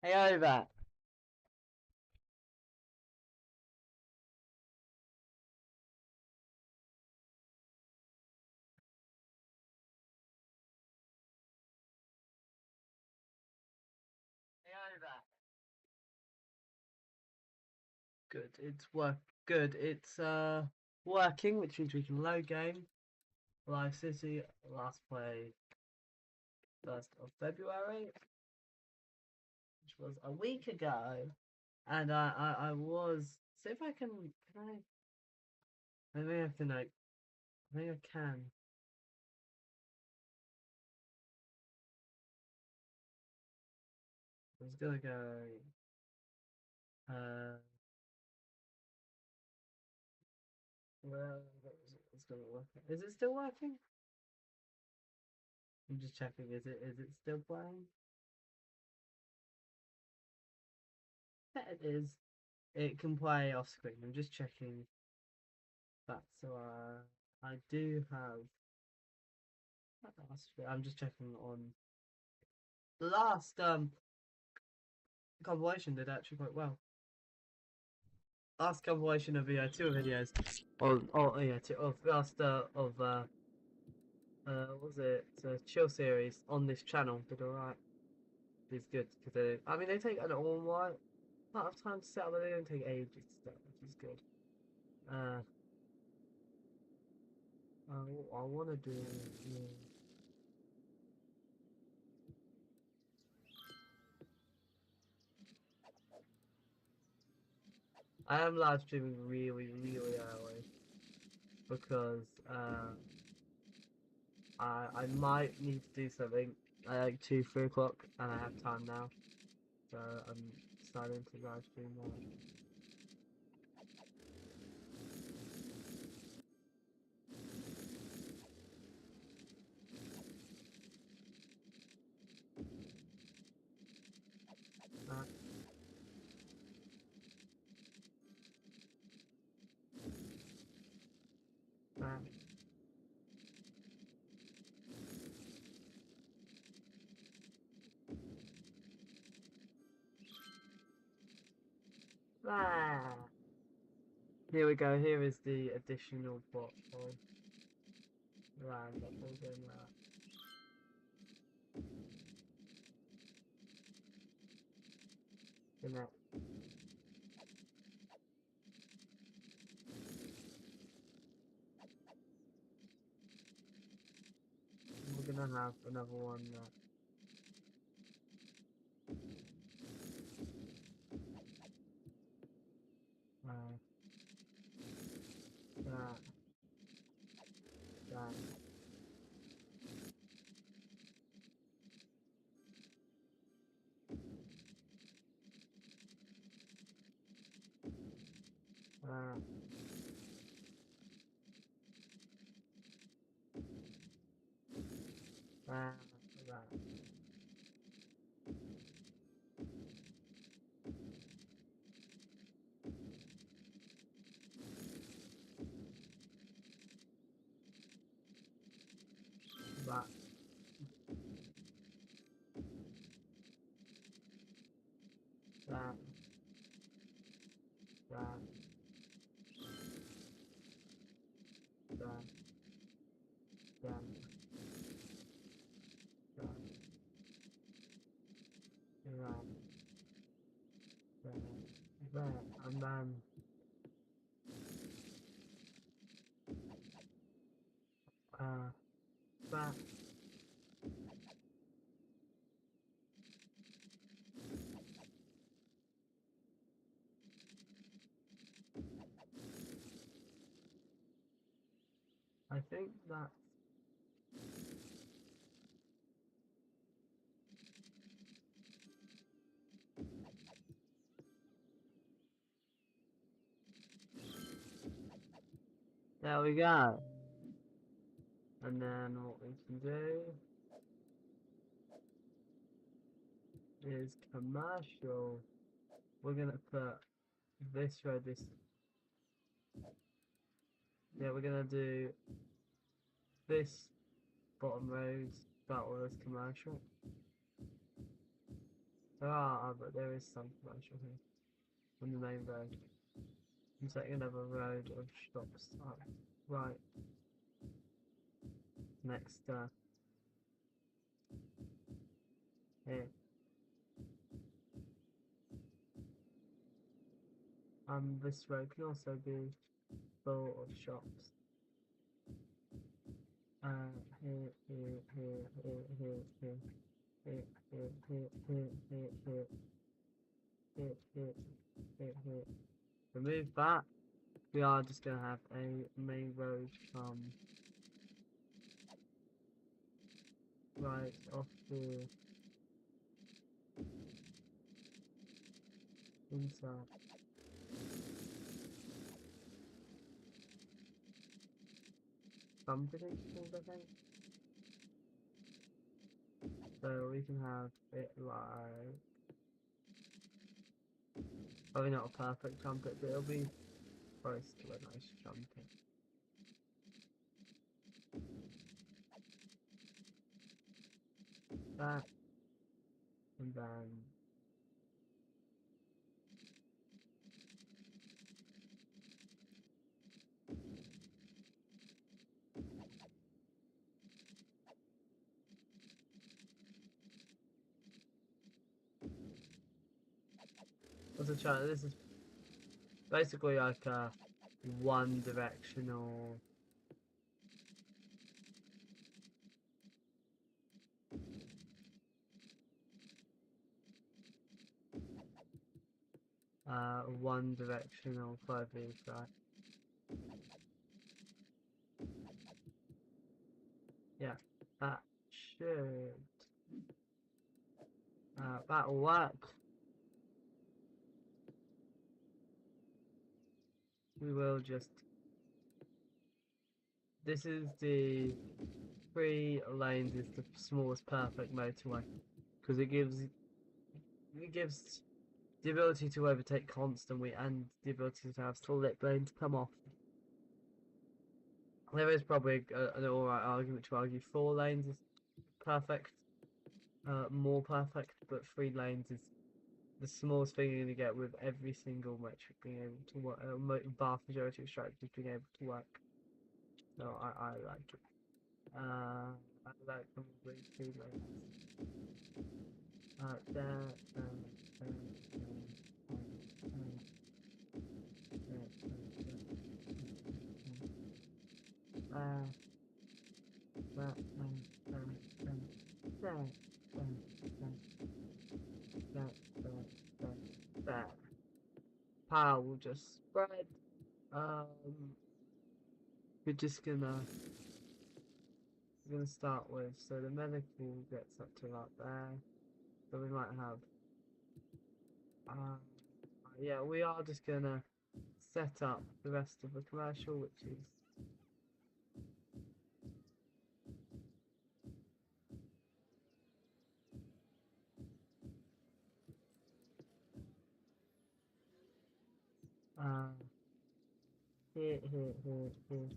Hey over. Hey over. Good. Good. It's working, which means we can load game. Live City last play 1st of February, which was a week ago. And I was see if I can I may have to note. I think I can. I was gonna go uh well it's gonna work. Is it still working? I'm just checking, is it still playing? Yeah, it is. It can play off screen. I'm just checking that. So I do have. I'm just checking on the last compilation did actually quite well. Last compilation of two videos. Oh yeah, two of last of what was it chill series on this channel did alright. It's good because I mean they take an alright amount of time to set up, but they don't take ages to set up, which is good. Uh, I want to do. Yeah. I am live streaming really early because I might need to do something at like 2, 3 o'clock, and I have time now, so I'm starting to live stream now. Uh, uh, ah. Here we go. Here is the additional bot for round. That's all going that. Good night. We're gonna have another one. Uh, that, that. Uh, that. That. That. That. That. That. That. That. That. And then that. I think that. There we go. And then what we can do is commercial. We're gonna put this row, this. Yeah, we're gonna do this bottom rows, that was commercial. There are, but there is some commercial here on the main road. I'm setting another road of shops up right next here. This road can also be full of shops. Here, here, here, here, here, here, here, here, here, here, here, here, here, here, here, here. Remove that. We are just gonna have a main road from right off the inside. Something called, I think. So we can have it like probably not a perfect trumpet, but it'll be close to a nice trumpet. That and then this is basically like a one directional clothing, right? Yeah, that should that'll work. We will just this is the 3 lanes is the smallest perfect motorway because it gives the ability to overtake constantly and the ability to have slip lanes come off. There is probably an alright argument to argue 4 lanes is perfect, more perfect, but 3 lanes is the smallest thing you're going to get with every single metric being able to work, vast majority of strategies being able to work. So I like it. I like probably 3 lanes. There. Power will just spread. We're just gonna start with so the medical gets up to about there. So we might have yeah, we are just gonna set up the rest of the commercial, which is here, here, here, here,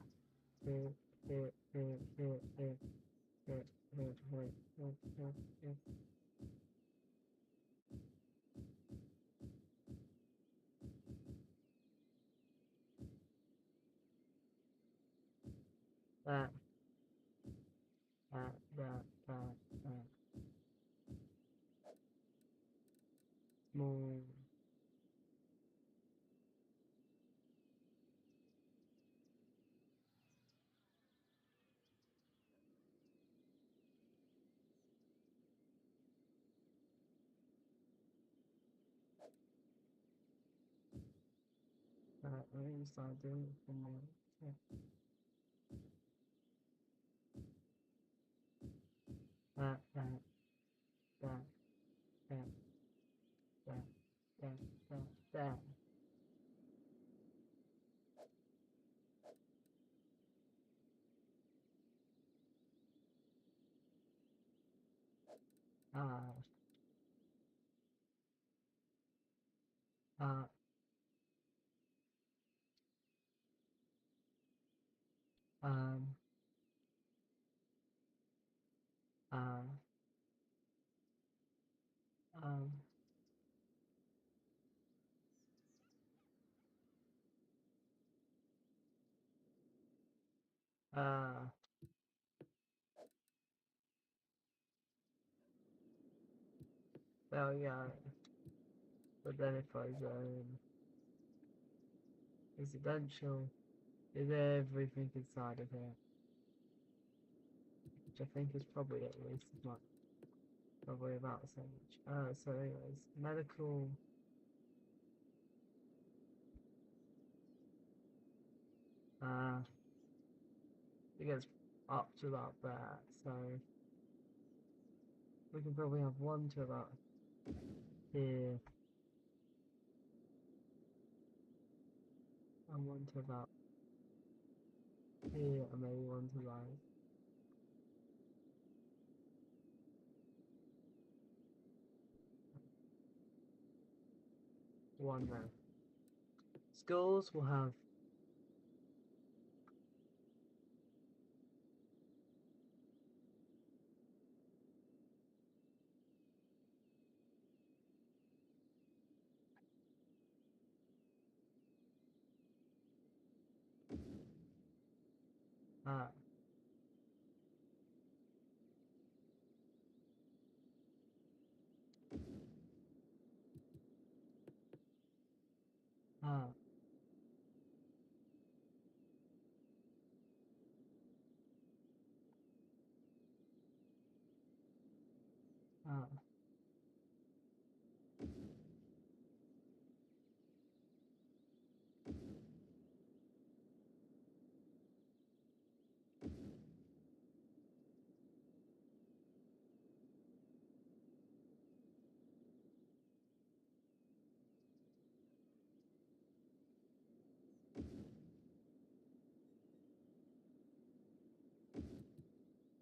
here, here, here, here, here, here, here, here, here, here. That, that. Small. Let me start doing it from there. Yeah. That, that, that, that, that, that, that, that. Uh, uh, um, uh, um. There we go. But then if I zone residential, is everything inside of here, which I think is probably at least as much, probably about the same much. So anyways, medical. It gets up to about that, so we can probably have one to about here, and one to about here, and maybe one to like one there. Schools will have uh, uh, uh,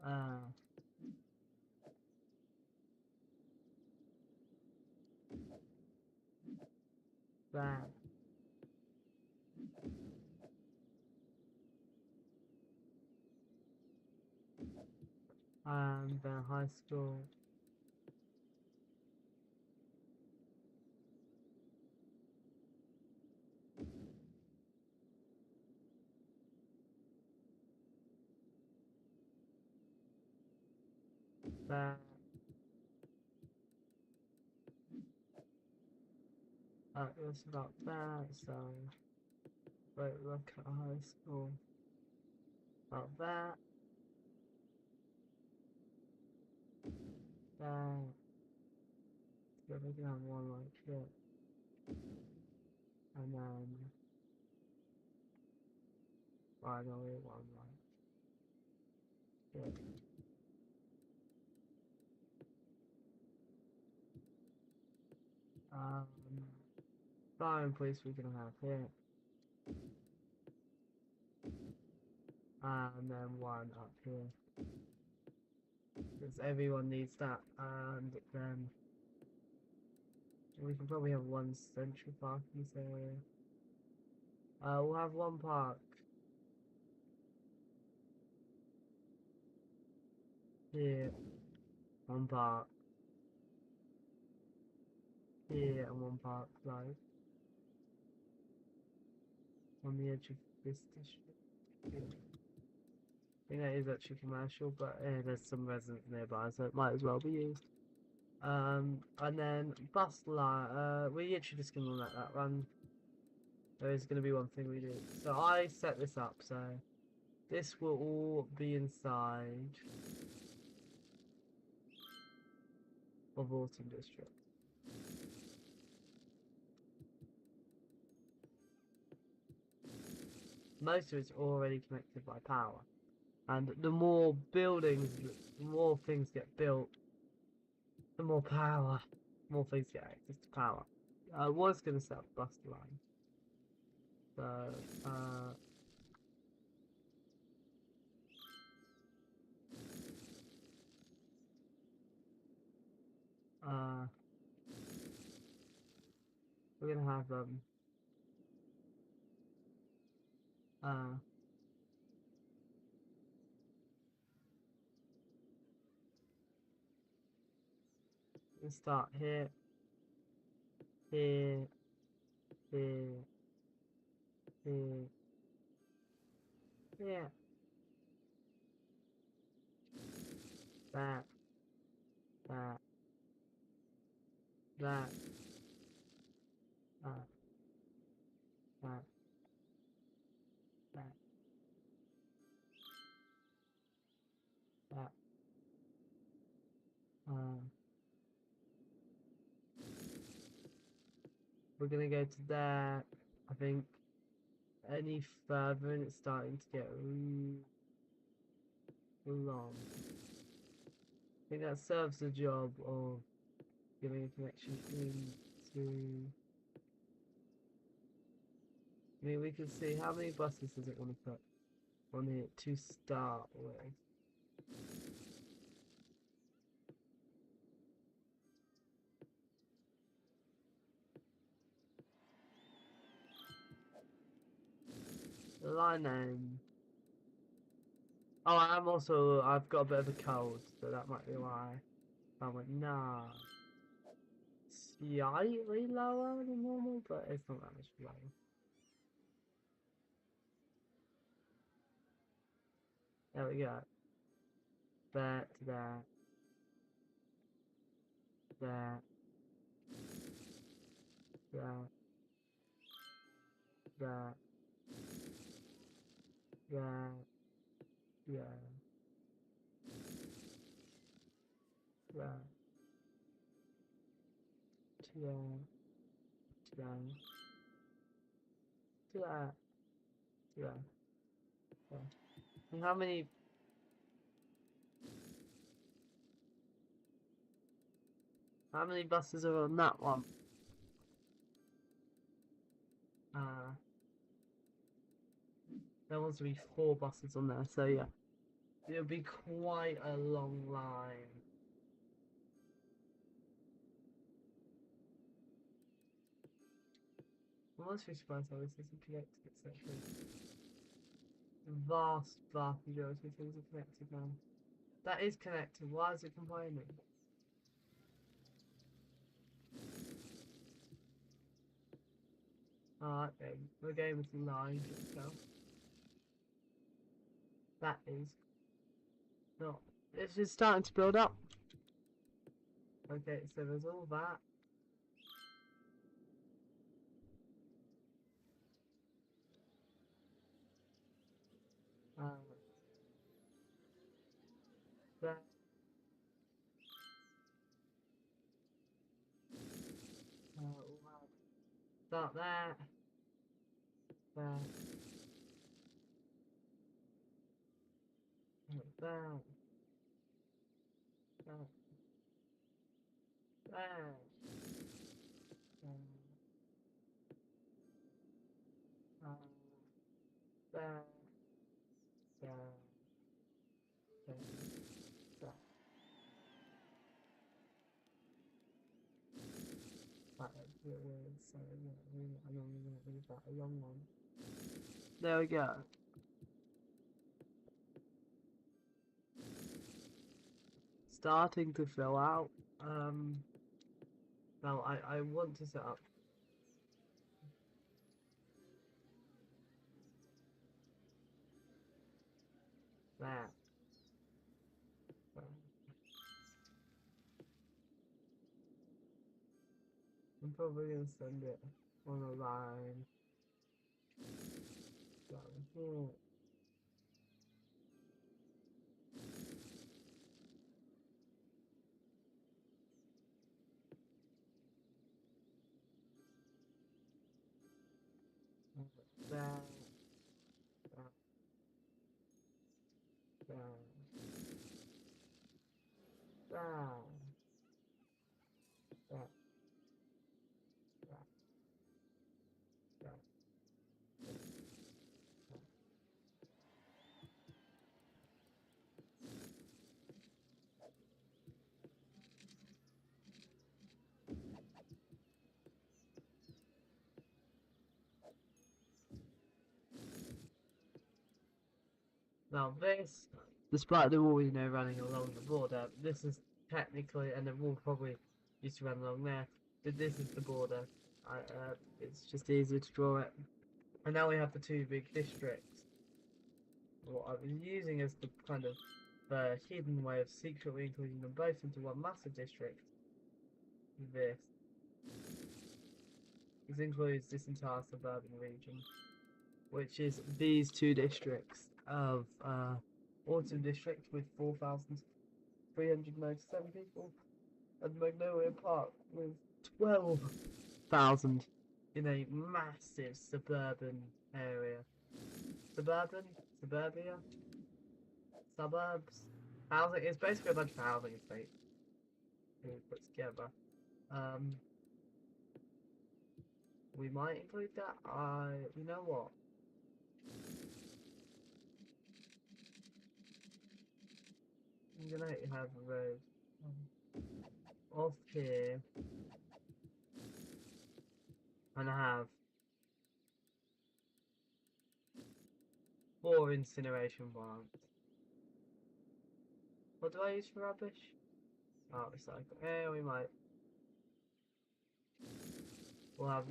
uh, that, and then high school, that, it's about that, so wait, look at high school, about that, that, so we can have one like here, and then finally one like here. Um, Fireplace we can have here, and then one up here, because everyone needs that, and then we can probably have one central park in this area. We'll have one park here, one park here, and one park like on the edge of this district. I think that is actually commercial, but there's some residents nearby, so it might as well be used. And then bus line, we're actually just gonna let that run. There is gonna be one thing we do. So I set this up, so this will all be inside of Autumn District. Most of it's already connected by power. And the more buildings, the more things get built, the more power, more things get access to power. I was going to set up bus line. So, we're going to have, we'll start here, here, here, here, here, that, that, that, that, that, that, that. We're gonna go to there. I think any further and it's starting to get long. I think that serves the job of giving a connection into. I mean, we can see how many buses does it want to put on it to start with. The line name. Oh, I've got a bit of a cold, so that might be why I went, nah. Slightly lower than normal, but it's not that much lower. There we go. There to there. There. There. There. There. Yeah. There. To there. To there. To there. To there. There. And how many buses are on that one? There wants to be 4 buses on there, so yeah. It'll be quite a long line. I'm honestly surprised how this isn't connected, it's actually vast majority of things are connected now. That is connected, why is it complaining? Oh, okay, the game is lying to itself. That is not. It's just starting to build up. Okay, so there's all that. There. Wow. Start there. There. There. There. There. There. There. There. So yeah, I'm only going to leave that a long one. There we go. Starting to fill out. Now I want to set up. There. I'm probably gonna send it on a line. Down here. There. There. There. There. There. There. Now this, despite them always running along the border, this is technically, and it will probably used to run along there, but this is the border. It's just easier to draw it. And now we have the 2 big districts. What I was using as the kind of hidden way of secretly including them both into one massive district. This. This includes this entire suburban region, which is these two districts of Autumn District with 4,397 people, and Magnolia Park with 12,000 in a massive suburban area. Suburbia, suburbs, housing. It's basically a bunch of housing estates put together. We might include that. You know what? I'm gonna have a road off here, and I have 4 incineration plants. What do I use for rubbish? Oh, recycle. Yeah, we might. We'll have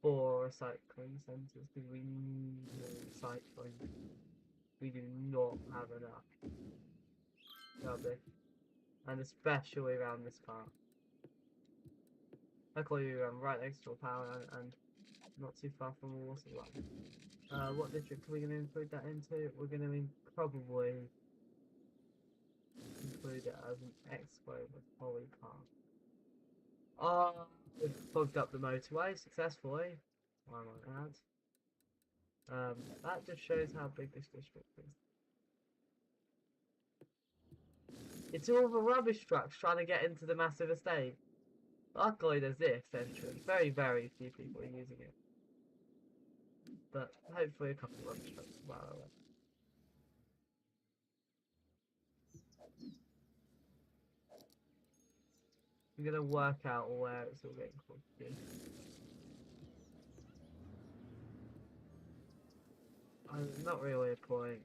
4 recycling centres because we need more recycling. We do not have enough rubbish, and especially around this park. Luckily, we're right next to a power and not too far from a water line. What district are we going to include that into? We're going to probably include it as an expo with Holly Park. We've plugged up the motorway successfully. I might add. That just shows how big this district is. It's all the rubbish trucks trying to get into the massive estate. Luckily, there's this entrance. Very, very few people are using it. But hopefully, a couple of rubbish trucks will allow it. I'm gonna work out where it's all getting close to. Not really a point.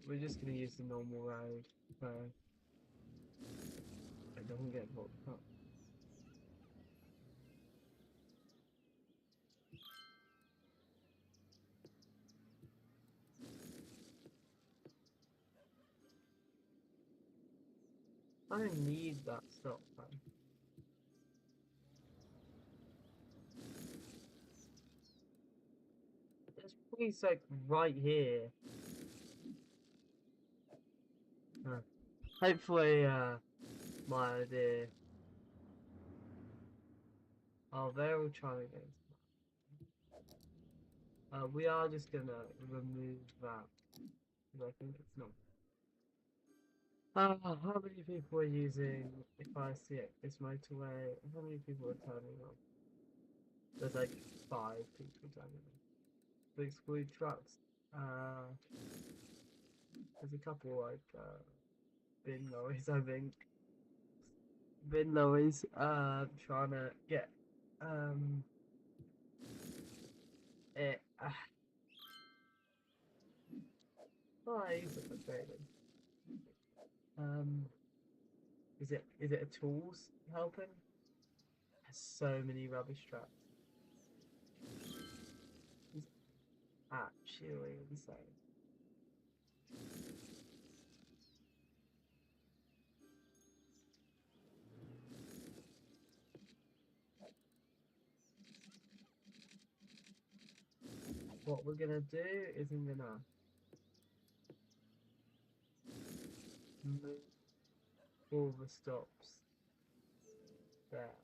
We're just gonna use the normal road, so it doesn't get blocked up. I don't need that stop sign. There's police like right here. Hopefully, my idea. Oh, they're all trying to get. We are just gonna remove that. I think it's not. How many people are using? If I see it, this motorway, how many people are turning on? There's like 5 people turning on. To exclude trucks. There's a couple like bin lorries, I think. Bin lorries. Trying to get it. Oh, he's a frustrating. Is it a tools helping? There's so many rubbish trucks. It's actually insane. What we're gonna do is I'm gonna move all the stops there.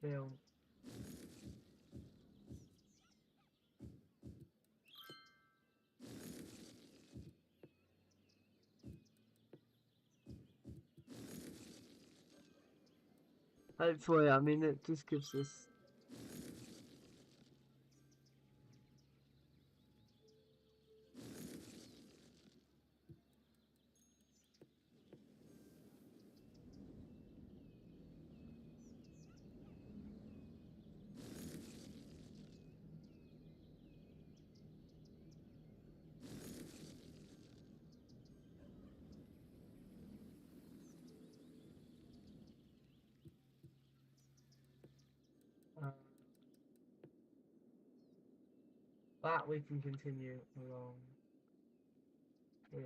Build. Hopefully, I mean, it just gives us. Uh, that we can continue along here.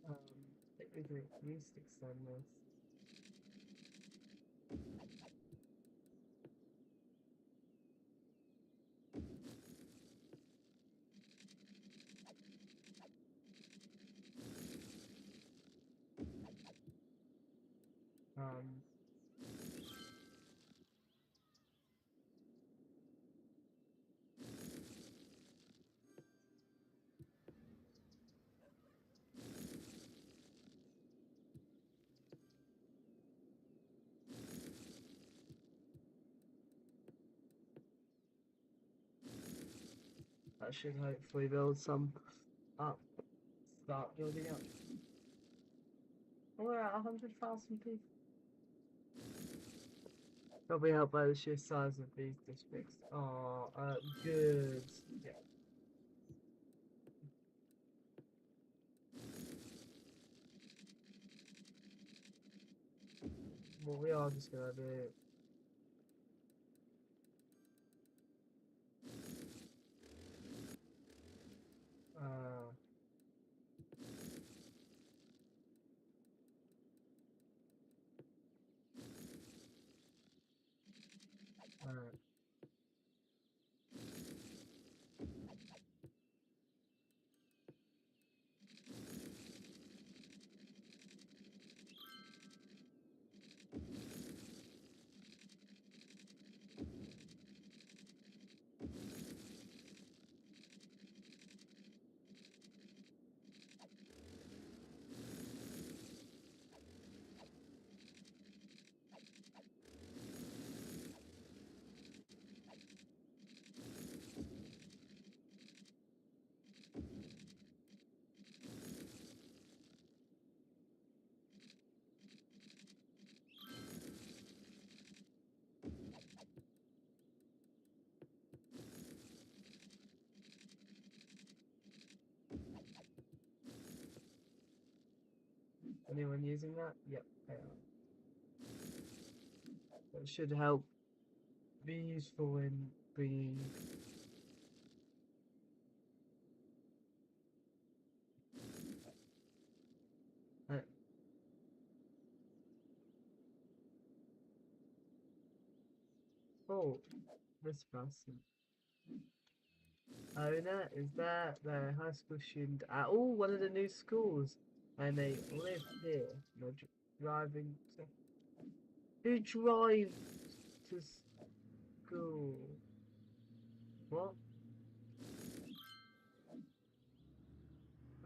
I think we can at least extend this. Um, that should hopefully build some up. Start building up. Oh, we're at 100,000 people. Probably helped by the sheer size of these districts. Oh, good. Yeah. Well, we are just gonna do it. Uh, uh, anyone using that? Yep, they are. That should help be useful in bringing. Uh, oh, this person. Owner, is that the high school student at one of the new schools? And they live here. They're driving to. Who drives to school? What?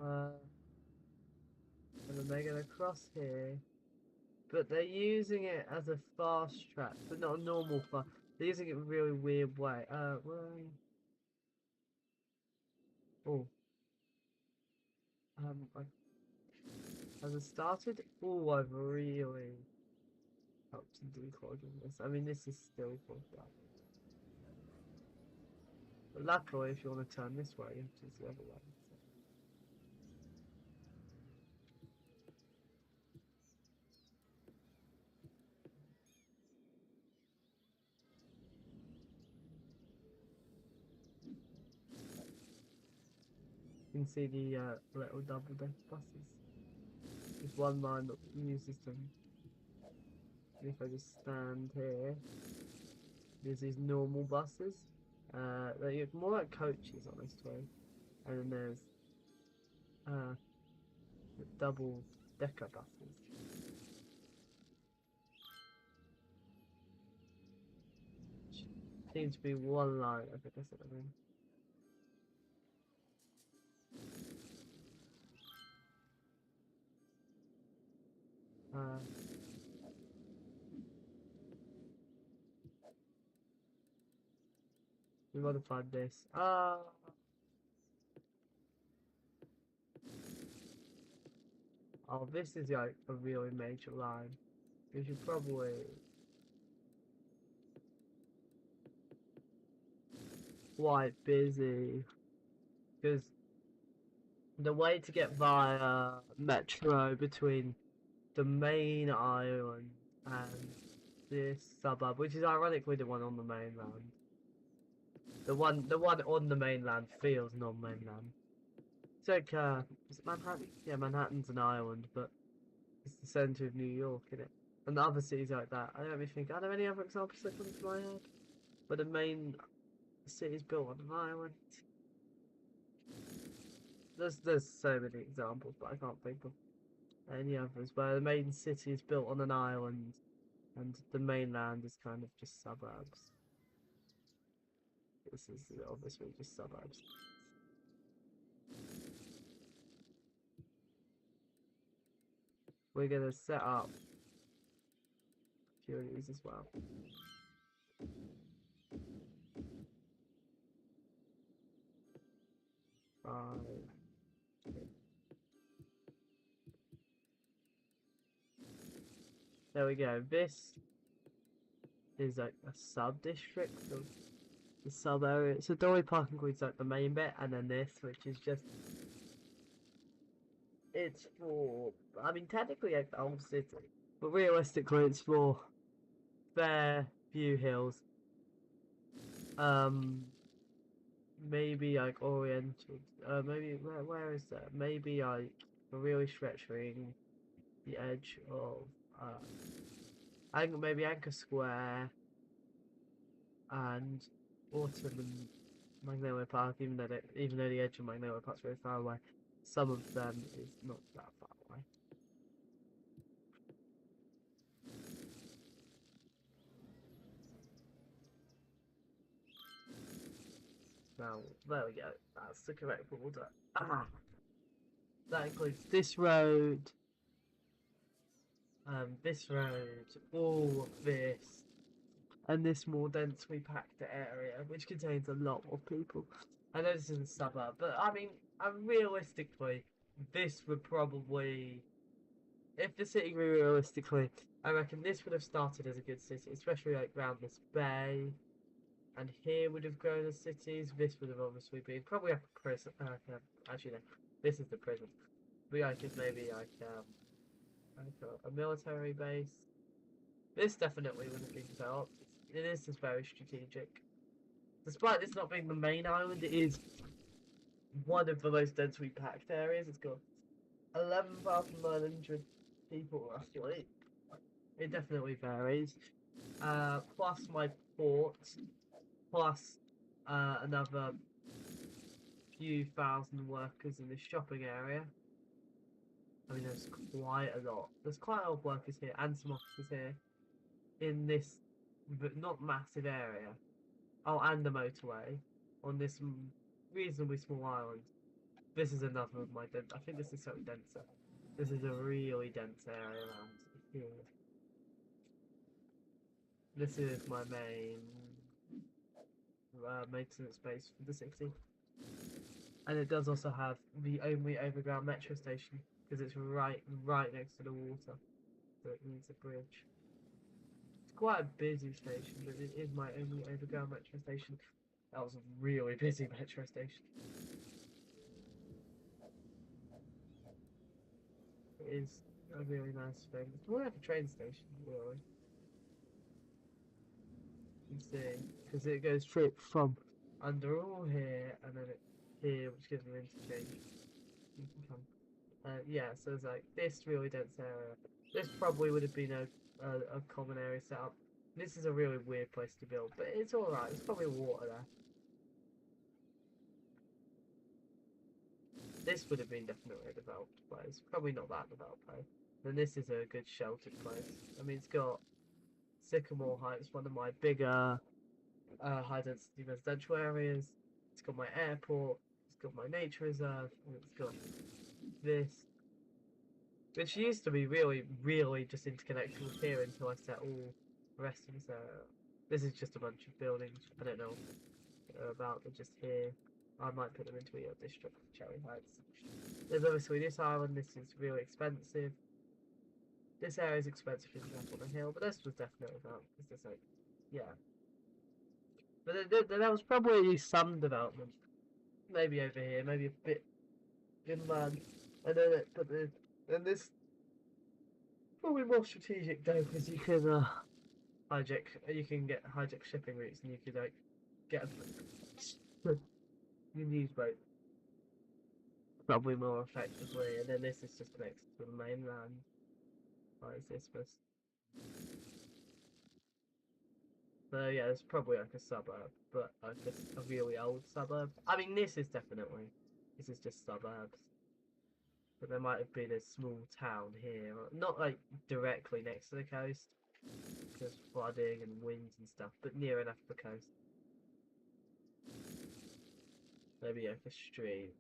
And then they're gonna cross here. But they're using it as a fast track, but not a normal fast. They're using it in a really weird way. Where are you? Oh. Has it started? Oh, I've really helped in declogging this. I mean, this is still fucked up. But luckily, if you want to turn this way, you have to use the other way. So. You can see the little double deck buses. There's one line that uses them. And if I just stand here, there's these normal buses. They're more like coaches, honestly. And then there's the double decker buses. Seems to be one line. I think that's what I mean. We modified this. Oh, this is like a really major line. We should probably quite busy because the way to get via metro between the main island and this suburb, which is ironically the one on the mainland. The one on the mainland feels non-mainland. It's like is it Manhattan? Yeah, Manhattan's an island, but it's the centre of New York, isn't it? And the other cities like that. I don't really think. Are there any other examples that come to my head? But the main city's built on an island. There's so many examples, but I can't think of any others where the main city is built on an island and the mainland is kind of just suburbs. This is obviously just suburbs. We're gonna set up a few of these as well. There we go. This is like a sub-district of the sub-area. So Dory Park includes like the main bit, and then this, which is just... It's for... I mean, technically like the whole city, but realistically it's for Fairview Hills. Maybe like oriented. Maybe where is that? Maybe like really stretching the edge of maybe Anchor Square and Autumn and Magnolia Park. Even though the edge of Magnolia Park's very far away, some of them is not that far away. Now, there we go. That's the correct order. That includes this road, all of this, and this more densely packed area, which contains a lot of people. I know this isn't a suburb, but I mean, realistically, this would probably, if the city grew realistically, I reckon this would have started as a good city, especially like around this bay. And here would have grown as cities. This would have obviously been probably like a prison. Actually, no, this is the prison. But like maybe like a military base. This definitely would have been developed. It is just very strategic. Despite this not being the main island, it is one of the most densely packed areas. It's got 11,900 people roughly. It definitely varies. Plus my port. Plus another few thousand workers in this shopping area. I mean, there's quite a lot. There's quite a lot of workers here and some officers here in this not massive area. Oh, and the motorway on this reasonably small island. This is another of my I think this is slightly denser. This is a really dense area around here. This is my main maintenance base for the city, and it does also have the only overground metro station because it's right next to the water, so it needs a bridge. It's quite a busy station, but it is my only overground metro station. That was a really busy metro station. It is a really nice thing. It's more like a train station, really. You can see, because it goes straight from under all here and then here, which gives me an interchange. You can come. Yeah, so there's like this really dense area. This probably would have been a common area set up. This is a really weird place to build, but it's alright. There's probably water there. This would have been definitely a developed place. Probably not that developed though. Then this is a good sheltered place. I mean, it's got Sycamore Heights, one of my bigger high density residential areas. It's got my airport. It's got my nature reserve. And it's got this, which used to be really, really just interconnected with here until I set all the rest of this area. This is just a bunch of buildings. I don't know about. They're just here. I might put them into a district, Cherry Heights. There's obviously this island. This is really expensive. This area is expensive to up on the hill, but this was definitely not. It's just like, yeah. But there was probably some development. Maybe over here, maybe a bit inland. And then and this probably more strategic though, because you can you can get hijack shipping routes, and you could like get you can use boat probably more effectively. And then this is just next to the mainland. What is this? So yeah, it's probably like a suburb, but like a really old suburb. I mean, this is just suburbs. But there might have been a small town here, not like directly next to the coast, because flooding and winds and stuff, but near enough to the coast. Maybe like a stream.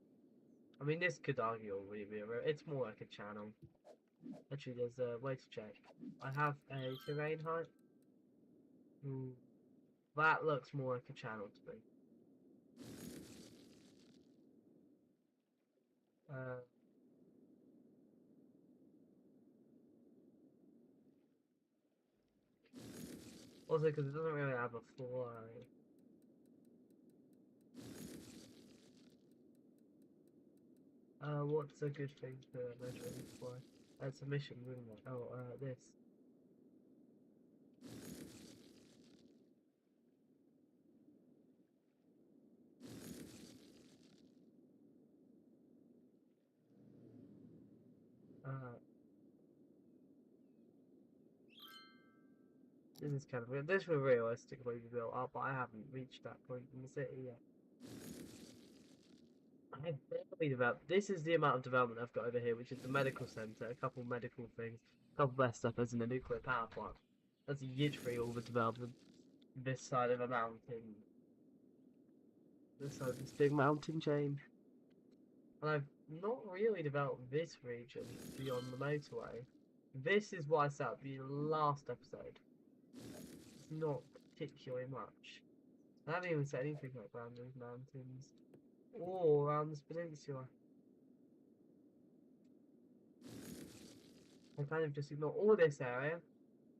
I mean, this could arguably be a river. It's more like a channel. Actually, there's a way to check. I have a terrain height. Ooh. That looks more like a channel to me. Also, because it doesn't really have a fly. What's a good thing to measure a fly? It's a mission, isn't it? Oh, this. This is kind of weird. This was realistically built up, but I haven't reached that point in the city yet. I have barely developed. This is the amount of development I've got over here, which is the medical centre, a couple medical things, a couple best stuff as in a nuclear power plant. That's literally all the development this side of a mountain. This side of this big mountain chain. And I've not really developed this region beyond the motorway. This is what I set up the last episode. It's not particularly much. I haven't even said anything like around these mountains or around this peninsula. I kind of just ignore all this area.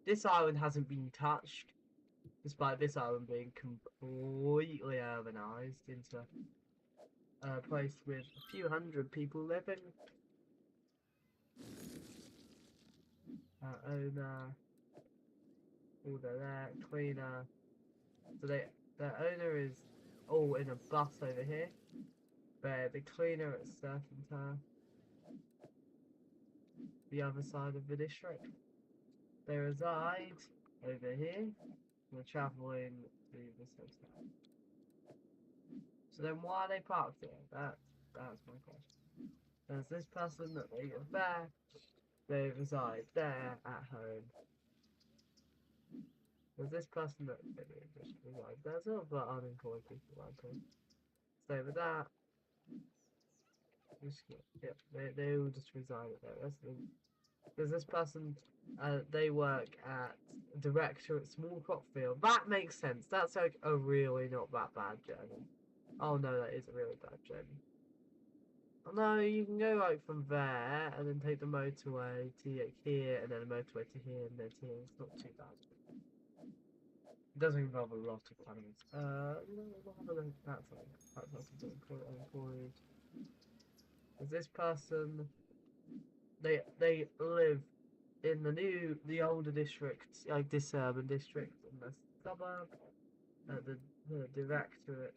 This island hasn't been touched, despite this island being completely urbanized into a place with a few hundred people living. Owner, all there, cleaner. So the owner is all in a bus over here. But the cleaner at Surfing Tower, the other side of the district. They reside over here. We're travelling to this hotel. So then why are they parked here? That's my question. There's this person that they go there. They reside there at home. There's this person that just resides there as well, but unemployed people like them. Stay with that. Yep, they all just reside at there. There's this person, they work at director at Small Crop Field. That makes sense. That's like a really not that bad journey. Oh no, that is a really bad journey. Oh no, you can go like from there and then take the motorway to like here and then the motorway to here and then to here. It's not too bad. It doesn't involve a lot of animals. We'll have a look at that thing. That's not employed. Is this person? They live in the older district, like this urban district in the suburb. The director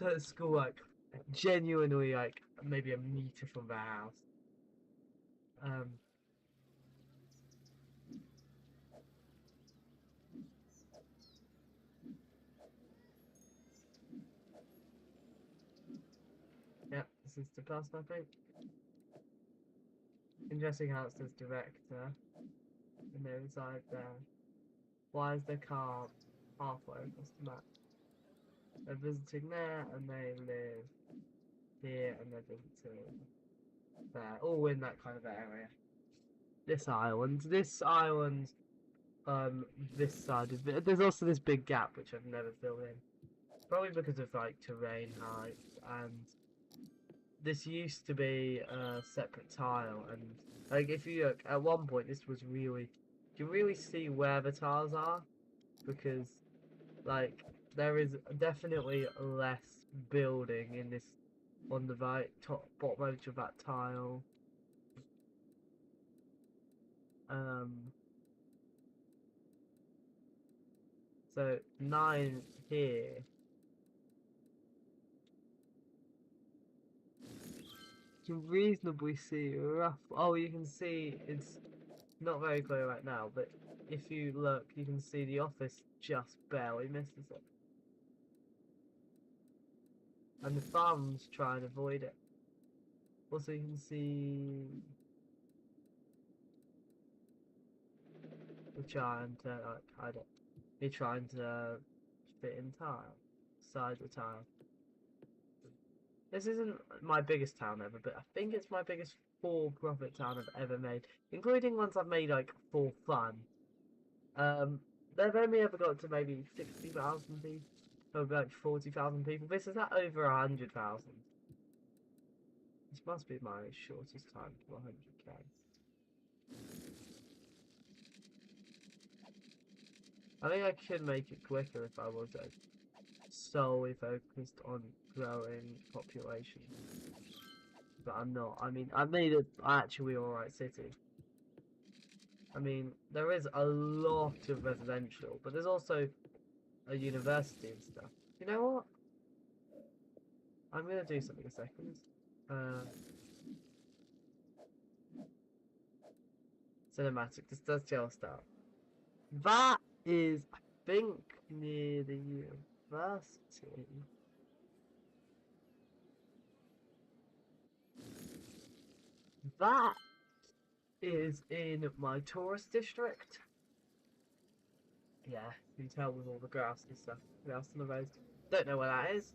at school, like genuinely like maybe a meter from their house. Yeah, this is the person I think. Interesting how it says director and they reside there. Why is the car halfway across the map? They're visiting there, and they live here, and they're visiting there. All in that kind of area. This island, this side of it. There's also this big gap which I've never filled in. Probably because of like terrain heights, and this used to be a separate tile, and like if you look at one point this was really, you can really see where the tiles are, because like there is definitely less building in this on the right top bottom edge of that tile. So 9 here. You can reasonably see rough. Oh, you can see it's not very clear right now, but if you look, you can see the office just barely misses it. And the farms try and avoid it. Also, you can see the trying to like hide it. You're trying to fit in tile, size the tile. This isn't my biggest town ever, but I think it's my biggest for-profit town I've ever made, including ones I've made like for fun. They've only ever got to maybe 60,000 people, or like 40,000 people. This is at over 100,000. This must be my shortest time to 100k. I think I could make it quicker if I was solely focused on growing population. But I'm not. I mean, I've made it actually alright city. I mean, there is a lot of residential, but there's also a university and stuff. You know what? I'm gonna do something a second. Cinematic. This does just start. That is, I think, near the university. That is in my tourist district. Yeah, you can tell with all the grass and stuff. Grass on the roads. Don't know where that is.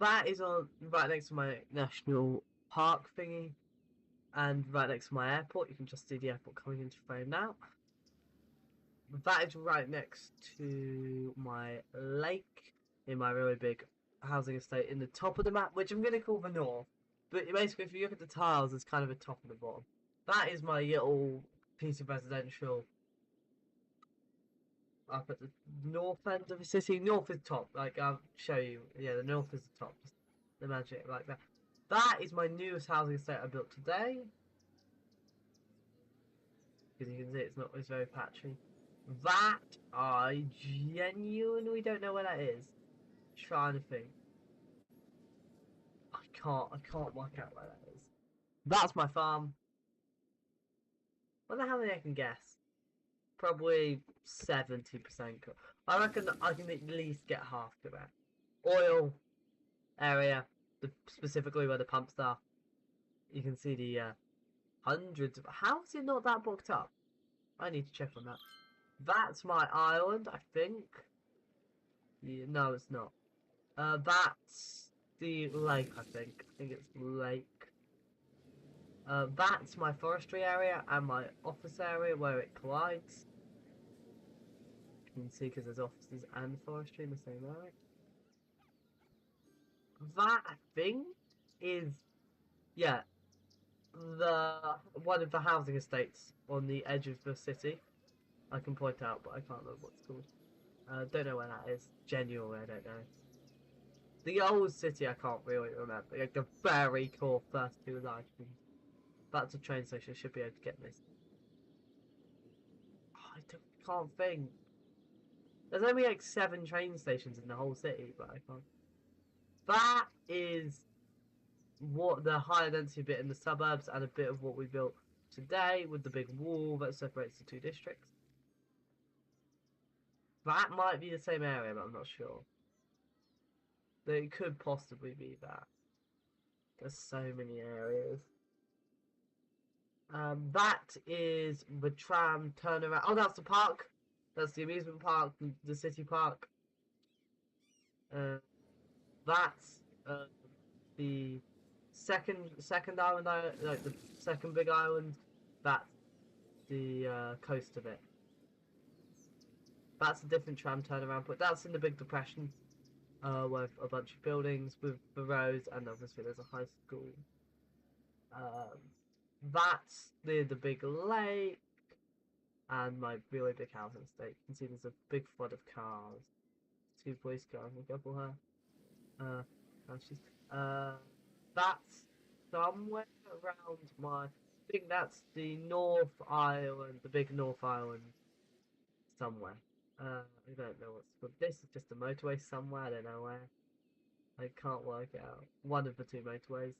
That is on right next to my national park thingy, and right next to my airport. You can just see the airport coming into frame now. That is right next to my lake in my really big housing estate in the top of the map, which I'm going to call the north. But basically, if you look at the tiles, it's kind of a top and the bottom. That is my little piece of residential up at the north end of the city. North is top. Like, I'll show you. Yeah, the north is the top. Just imagine it like that. That is my newest housing estate I built today. Because you can see it's very patchy. That, I genuinely don't know where that is. Trying to think. I can't work out where that is. That's my farm. Wonder how many I can guess. Probably 70%. I reckon I can at least get half correct. Oil area, specifically where the pumps are. You can see the hundreds of. How is it not that booked up? I need to check on that. That's my island, I think. Yeah, no, it's not. That's the lake, I think. I think it's lake. That's my forestry area and my office area where it collides. You can see because there's offices and forestry in the same area. That, I think, is, yeah, one of the housing estates on the edge of the city. I can point out, but I can't remember what it's called. Don't know where that is. Genuinely, I don't know. The old city, I can't really remember. Like the very core first two items. That's a train station. I should be able to get this. Oh, can't think. There's only like 7 train stations in the whole city, but I can't. That is what the higher density bit in the suburbs and a bit of what we built today with the big wall that separates the 2 districts. That might be the same area, but I'm not sure. It could possibly be that. There's so many areas. That is the tram turnaround. Oh, that's the park. That's the amusement park, the city park. Uh, that's the second island, like the second big island. That's the coast of it. That's a different tram turnaround, but that's in the Big Depression, with a bunch of buildings with the roads, and obviously there's a high school. Um, that's near the big lake, and my really big housing estate. You can see there's a big flood of cars. Two police cars, and a couple her. And she's that's somewhere around my. I think that's the North Island, the big North Island, somewhere. I don't know what's called. This is just a motorway somewhere. I don't know where. I can't work it out. One of the two motorways.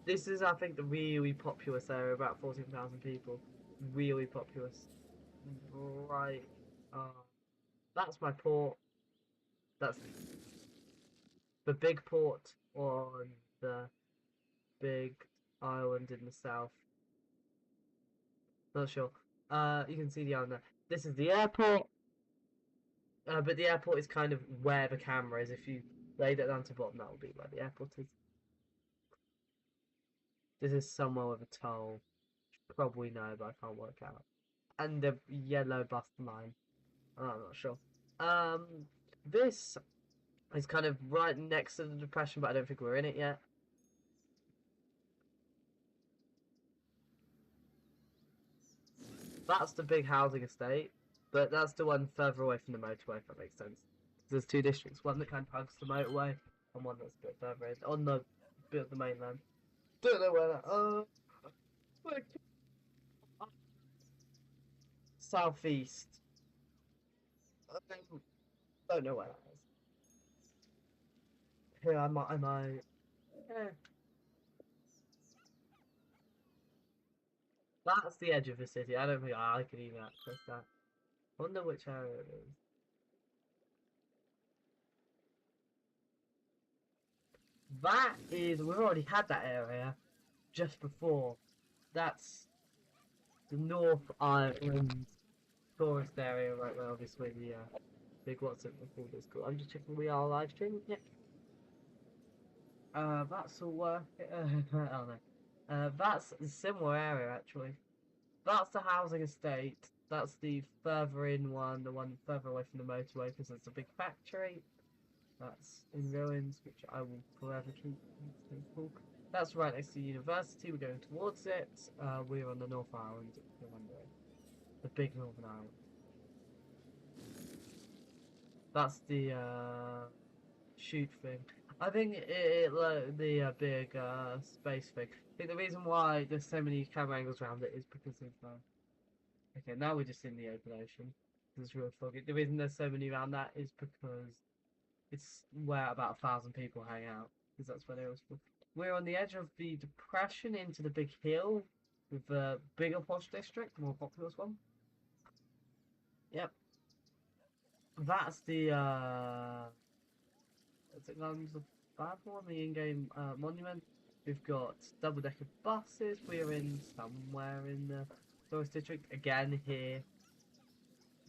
This is, I think, the really populous area. About 14,000 people. Really populous. Right. That's my port. That's the big port on the big island in the south. Not sure. You can see the island there. This is the airport. But the airport is kind of where the camera is. If you lay that down to the bottom, that will be where the airport is. This is somewhere with a toll. Probably know, but I can't work out. And the yellow bus line. I'm not sure. Um, this is kind of right next to the depression, but I don't think we're in it yet. That's the big housing estate, but that's the one further away from the motorway, if that makes sense. There's two districts, one that kind of hugs the motorway, and one that's a bit further in, on the bit of the mainland. Don't know where that, southeast. Don't know where that is. Here, I might, eh. That's the edge of the city. I don't think I can even access that. I wonder which area it is. That is, we've already had that area just before. That's the North Island tourist area, right where obviously the big what's it called is called. I'm just checking we are live streaming. Yep. That's all work. I don't know. That's a similar area actually. That's the housing estate. That's the further in one, the one further away from the motorway because there's a big factory. That's in ruins, which I will forever keep. That's right next to the university. We're going towards it. We're on the North Island, if you're wondering. The big Northern Island. That's the shoot thing. I think the big space thing. I think the reason why there's so many camera angles around it is because of. Okay, now we're just in the open ocean. It's real foggy. The reason there's so many around that is because it's where about 1,000 people hang out. Because that's where they always. We're on the edge of the depression into the big hill with the bigger posh district, the more populous one. Yep. That's the what's it called? The bad one, the in-game monument. We've got double-decker buses. We're in somewhere in the tourist district again here.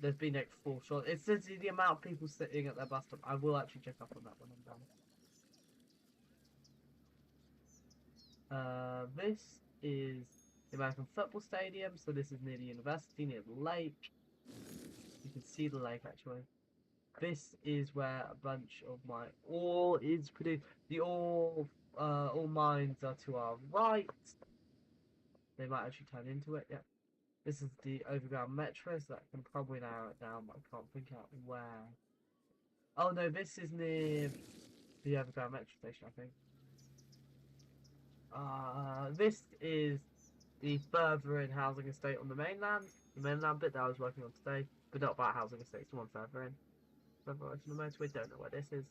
There's been like 4 shots. It's the amount of people sitting at their bus stop. I will actually check up on that when I'm done. This is the American football stadium. So this is near the university, near the lake. You can see the lake actually. This is where a bunch of my ore is produced. The all mines are to our right. They might actually turn into it. Yeah. This is the overground metro, so that can probably narrow it down, but I can't think out where. Oh no, this is near the overground metro station, I think. This is the further in housing estate on the mainland. The mainland bit that I was working on today, but not about housing estates, the one further in. Further away from the motorway, don't know where this is.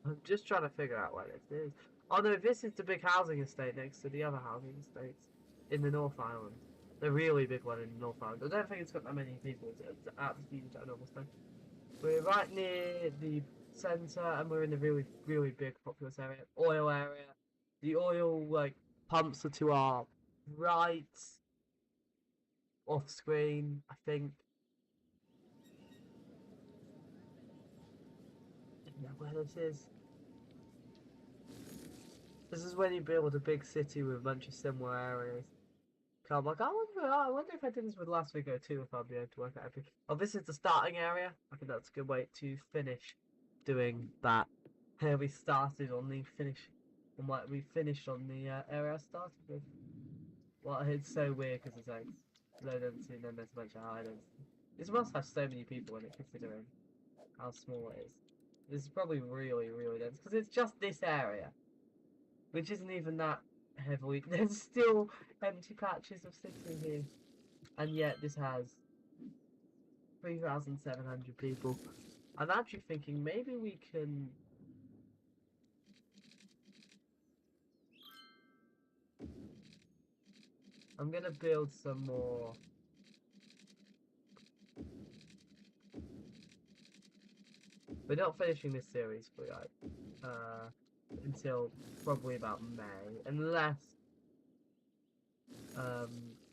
I'm just trying to figure out where this is. Oh no, this is the big housing estate next to the other housing estates in the North Island. The really big one in the North Island. I don't think it's got that many people. It's absolutely ginormous thing. We're right near the centre, and we're in a really, really big populous area, oil area. The oil like pumps are to our right, off screen, I think. I don't know where this is. This is when you build a big city with a bunch of similar areas. I'm like, I wonder if I did this with last video too, if I'll be able to work out everything. Oh, this is the starting area. I think that's a good way to finish doing that. Here we started on the finish, on what we finished on the area I started with. Well, it's so weird because it's like low density and then there's a bunch of high density. This must have so many people in it considering how small it is. This is probably really, really dense because it's just this area, which isn't even that heavily. There's still empty patches of city here, and yet this has 3,700 people. I'm actually thinking maybe we can. I'm gonna build some more. We're not finishing this series for like until probably about May, unless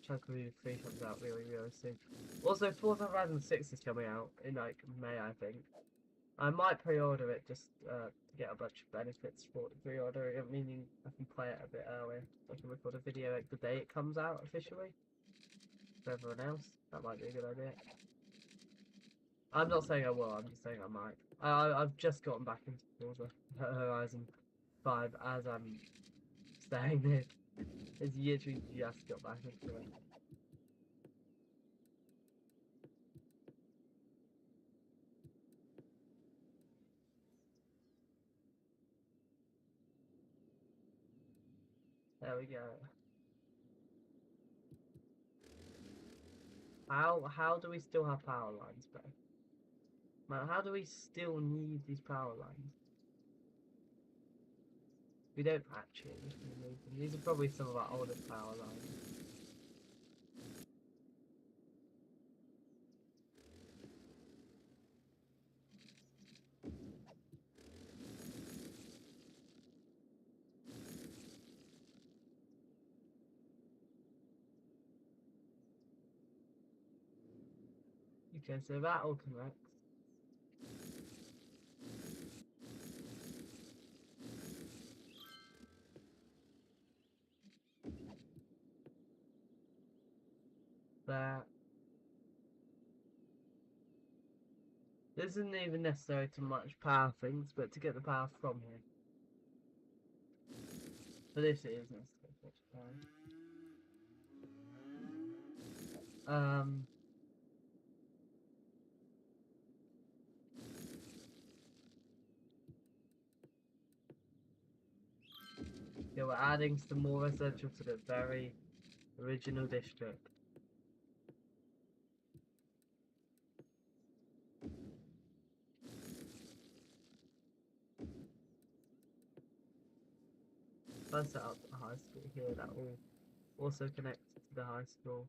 Chunk of Review 3 comes out really, really soon. Also, Forza Horizon 6 is coming out in like May, I think. I might pre-order it just to get a bunch of benefits for pre-ordering it, meaning I can play it a bit earlier. So I can record a video like the day it comes out officially. For everyone else, that might be a good idea. I'm not saying I will, I'm just saying I might. I've just gotten back into Forza Horizon 5 as I'm saying this. It's literally just got back into it. There we go. How do we still have power lines, bro? Man, how do we still need these power lines? We don't actually need them. These are probably some of our oldest power lines. Okay, so that all connects. That. This isn't even necessary to much power things, but to get the power from here. For this it is necessary to much power. Yeah, we're adding some more residential to the very original district. If I set up a high school here, that will also connect to the high school.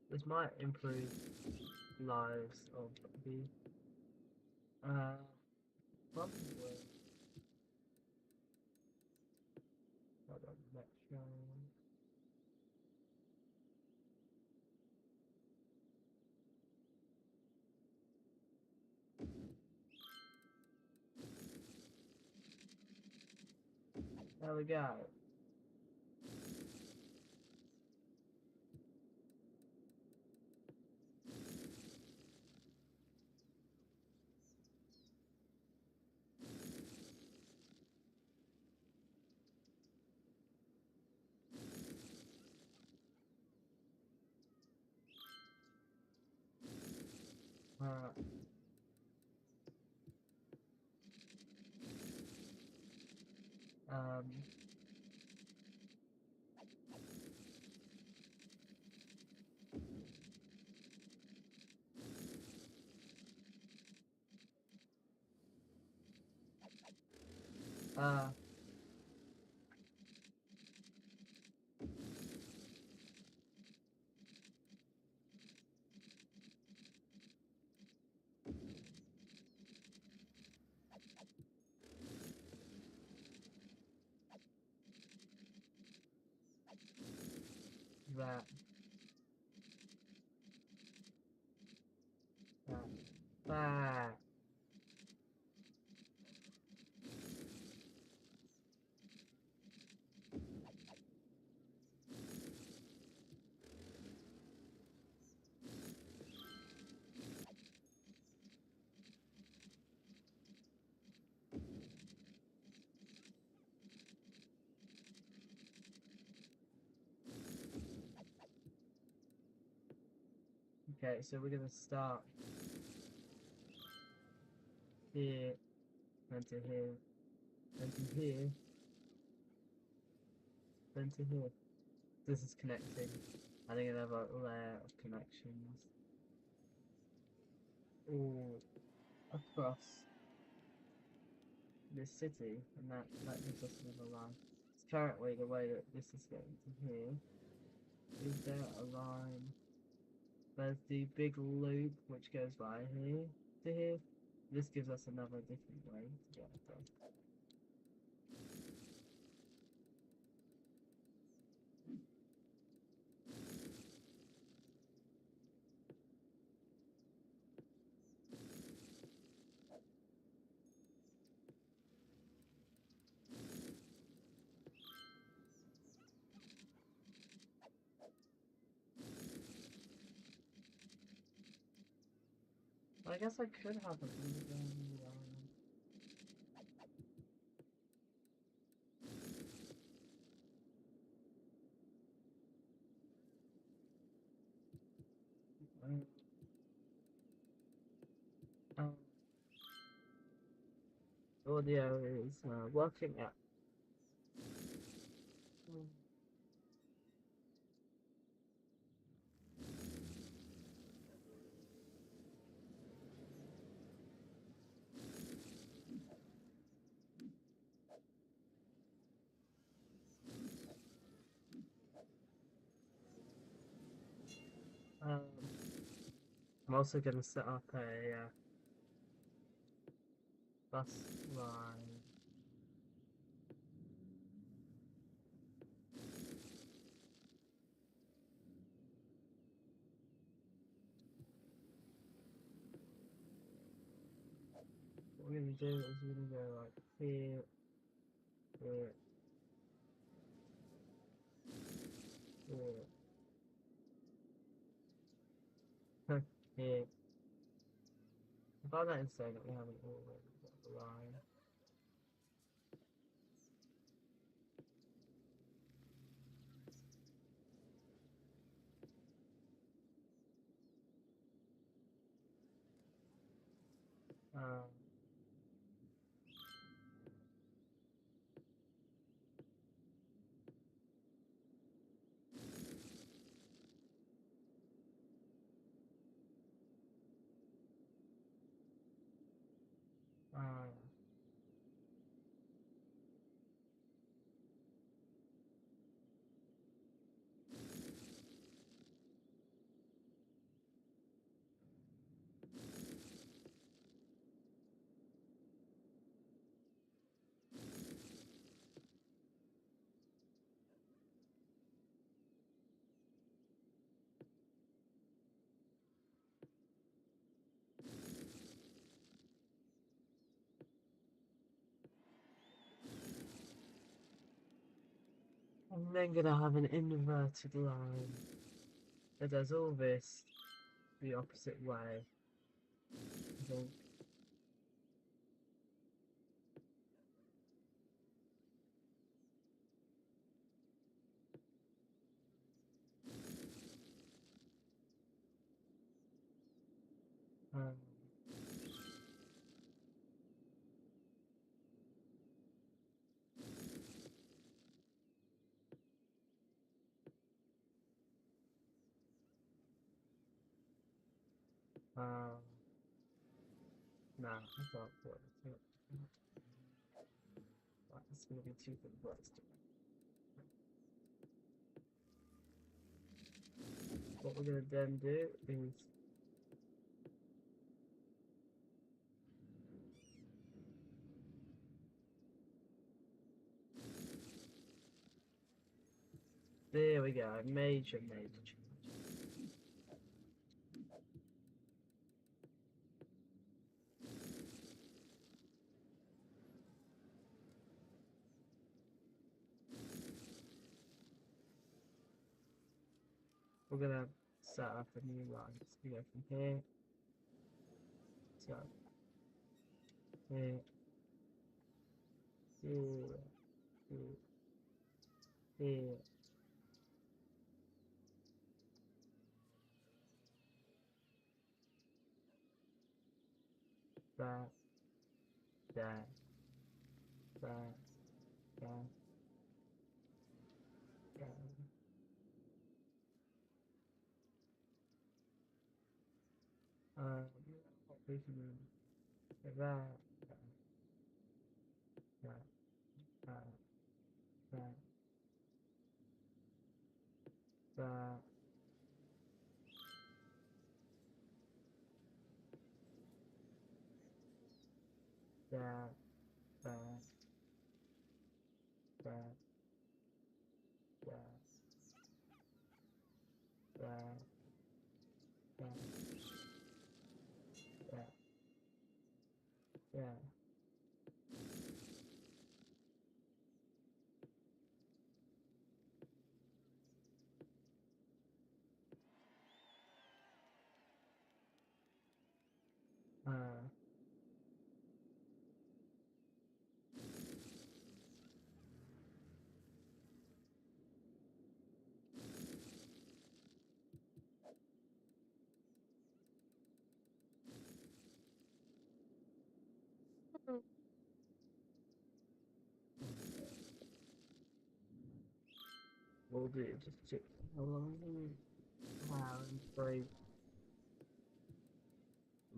This might improve lives of the probably hold on, metro. There we go. Alright. Um, Uh, that, that, that. Okay, so we're gonna start here, then to here, then to here, then to here. This is connecting. I think another layer of connections all across this city, and that gives us another line. Currently, the way that this is getting to here is there a line. There's the big loop which goes by here to here. This gives us another different way to get there. I guess I could have an underground line. Um, audio is working out. Um, I'm also going to set up a bus line. What we're going to do is we're going to go like here, here, here, here. I find that insane that we haven't already got the line. Um, um, I'm then gonna have an inverted line that does all this the opposite way. I think. Um, um, nah, I thought what. going to be too complex. What we're going to then do is there we go, major change. We're gonna set up a new line. So we go from here to here, here, here, here. That, that, that, that, that. We can that, that, that, that, that, that. That, that, that, that, that, that, that, that. We'll do just check how long wow and three.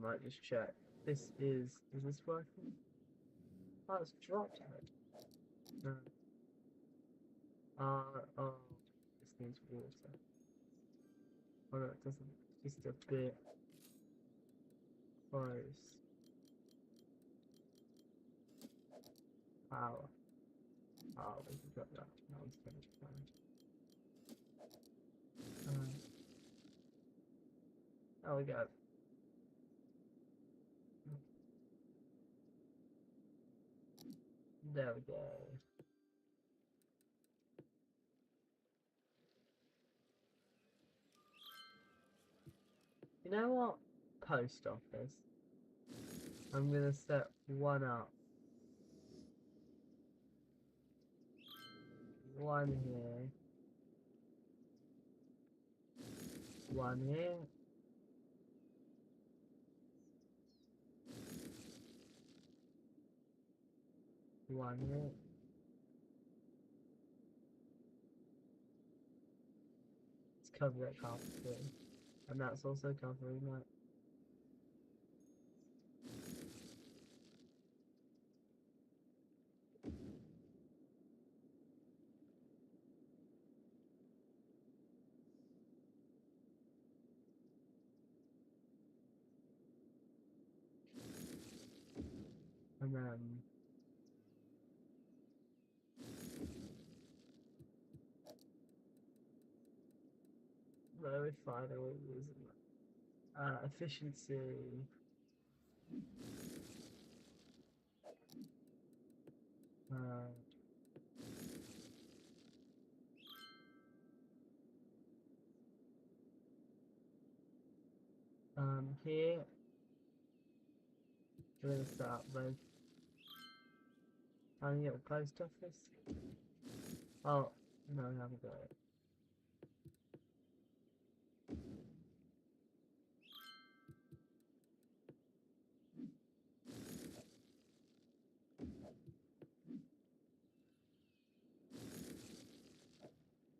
Might just check. Is this working? Oh, it's dropped it. No. Oh, this needs water. Oh no, it doesn't. Just a bit close. Power. Oh, we can drop that. That one's finished. There we go. There we go. You know what? Post office. I'm gonna set one up. One here. One here. One here. Let's cover that half thing. And that's also covering that. And then very finally losing efficiency. Here we're gonna start with finding a post office. Oh no, I haven't got it.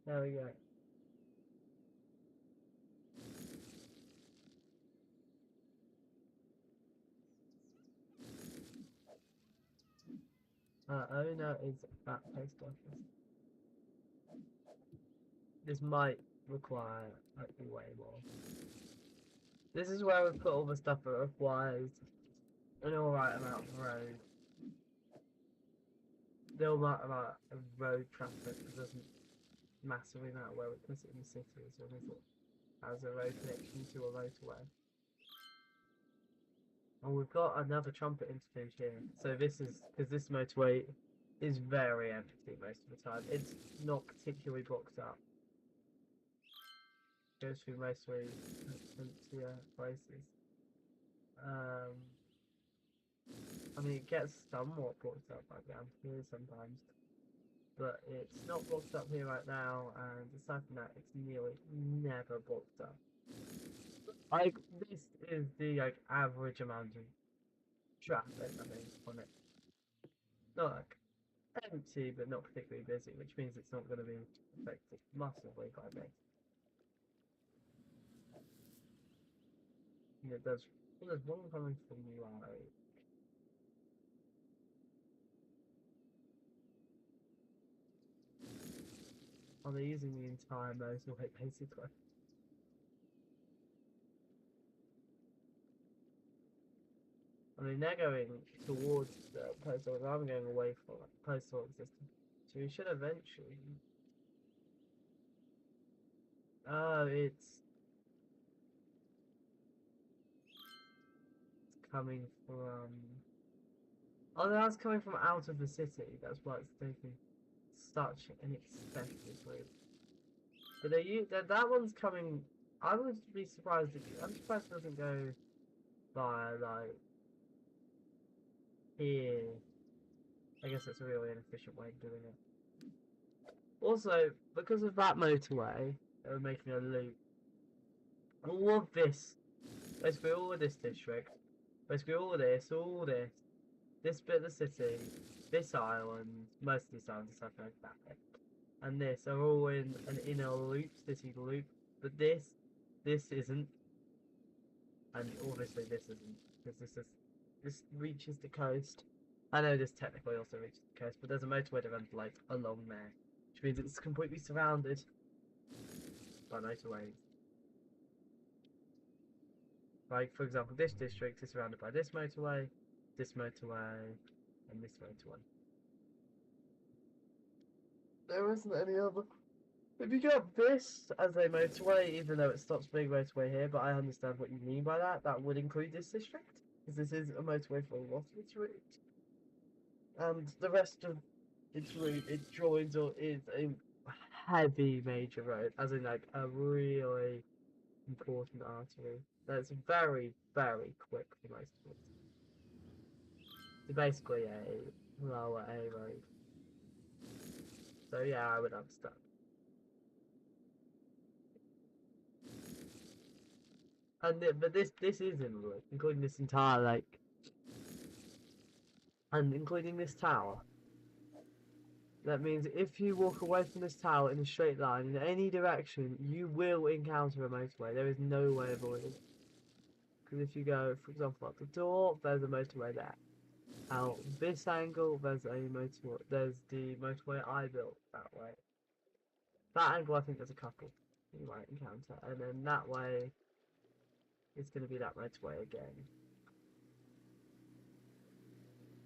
There we go. Owner is at post office. This might require like way more. This is where we put all the stuff that requires an alright amount of road. The alright amount of road traffic that doesn't massively matter where we put it in the city as long as it has a road connection to a motorway. And we've got another trumpet interchange here. So this is, because this motorway is very empty most of the time. It's not particularly blocked up. Goes through mostly empty places. I mean, it gets somewhat blocked up like down here sometimes, but it's not blocked up here right now, and aside from that, it's nearly never blocked up. Like, this is the like average amount of traffic, I think, on it. Not like empty, but not particularly busy, which means it's not going to be affected massively by this. And it does. Well, there's one coming from like. Oh, they're using the entire motorway basically. I mean, they're going towards the postal, and I'm going away from the postal system. So we should eventually. Oh, it's coming from. Oh, that's coming from out of the city. That's why it's taking such an expensive route. But that one's coming. I would be surprised if I'm surprised it doesn't go by like here. I guess that's a really inefficient way of doing it. Also, because of that motorway, they were making a loop. All of this, basically all of this district, basically all this bit of the city, this island, most of these islands are something like that, and this are all in an inner loop, city loop, but this isn't, and obviously this isn't, because this reaches the coast. I know this technically also reaches the coast, but there's a motorway that runs like along there, which means it's completely surrounded by motorways. Like, for example, this district is surrounded by this motorway, and this motorway. There isn't any other. If you got this as a motorway, even though it stops being a motorway here, but I understand what you mean by that, that would include this district, because this is a motorway for a lot of its route. And the rest of its route, it joins or is a heavy major road, as in like a really important artery. That's very, very quick for most of it. It's basically a lower A road. So yeah, I would understand. And but this is in the loop, including this entire lake, and including this tower. That means if you walk away from this tower in a straight line in any direction, you will encounter a motorway. There is no way avoiding it. Because if you go, for example, up the door, there's a motorway there. Out this angle, there's a motorway. There's the motorway I built that way. That angle, I think there's a couple you might encounter, and then that way, it's going to be that motorway again.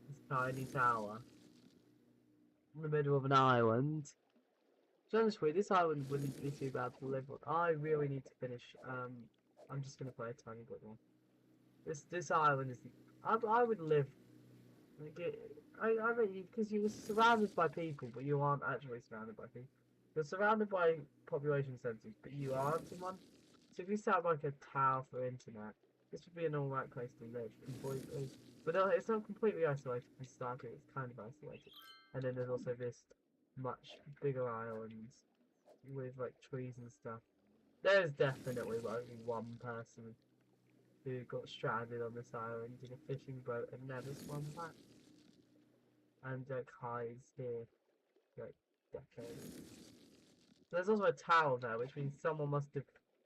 This tiny tower in the middle of an island. So honestly, this island wouldn't be too bad to live on. I really need to finish. I'm just going to play a tiny bit more. This island is. I would live. Like I bet you, because you're surrounded by people, but you aren't actually surrounded by people. You're surrounded by population centres, but you aren't in one. So if you set up like a tower for internet, this would be an alright place to live completely. But no, it's not completely isolated from starting, it's kind of isolated. And then there's also this much bigger islands with like trees and stuff. There's definitely only one person who got stranded on this island in a fishing boat and never swam back. And like hides here like decades. There's also a tower there, which means someone must have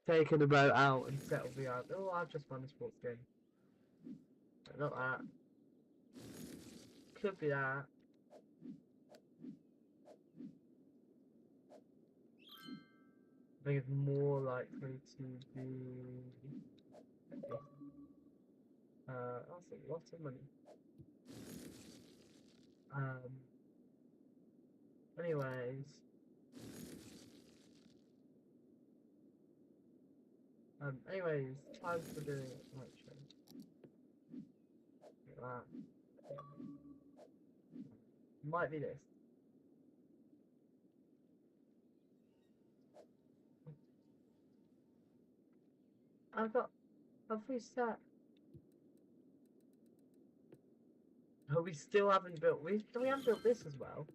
taken the boat out and settled the island. Oh, I've just won a sports game. Not that. Could be that. think it's more likely to be. That's a lot of money. Anyways. Anyways, time for doing it. Right, like that. Might be this. I've got. Have we set? Oh, we still haven't built. We haven't built this as well.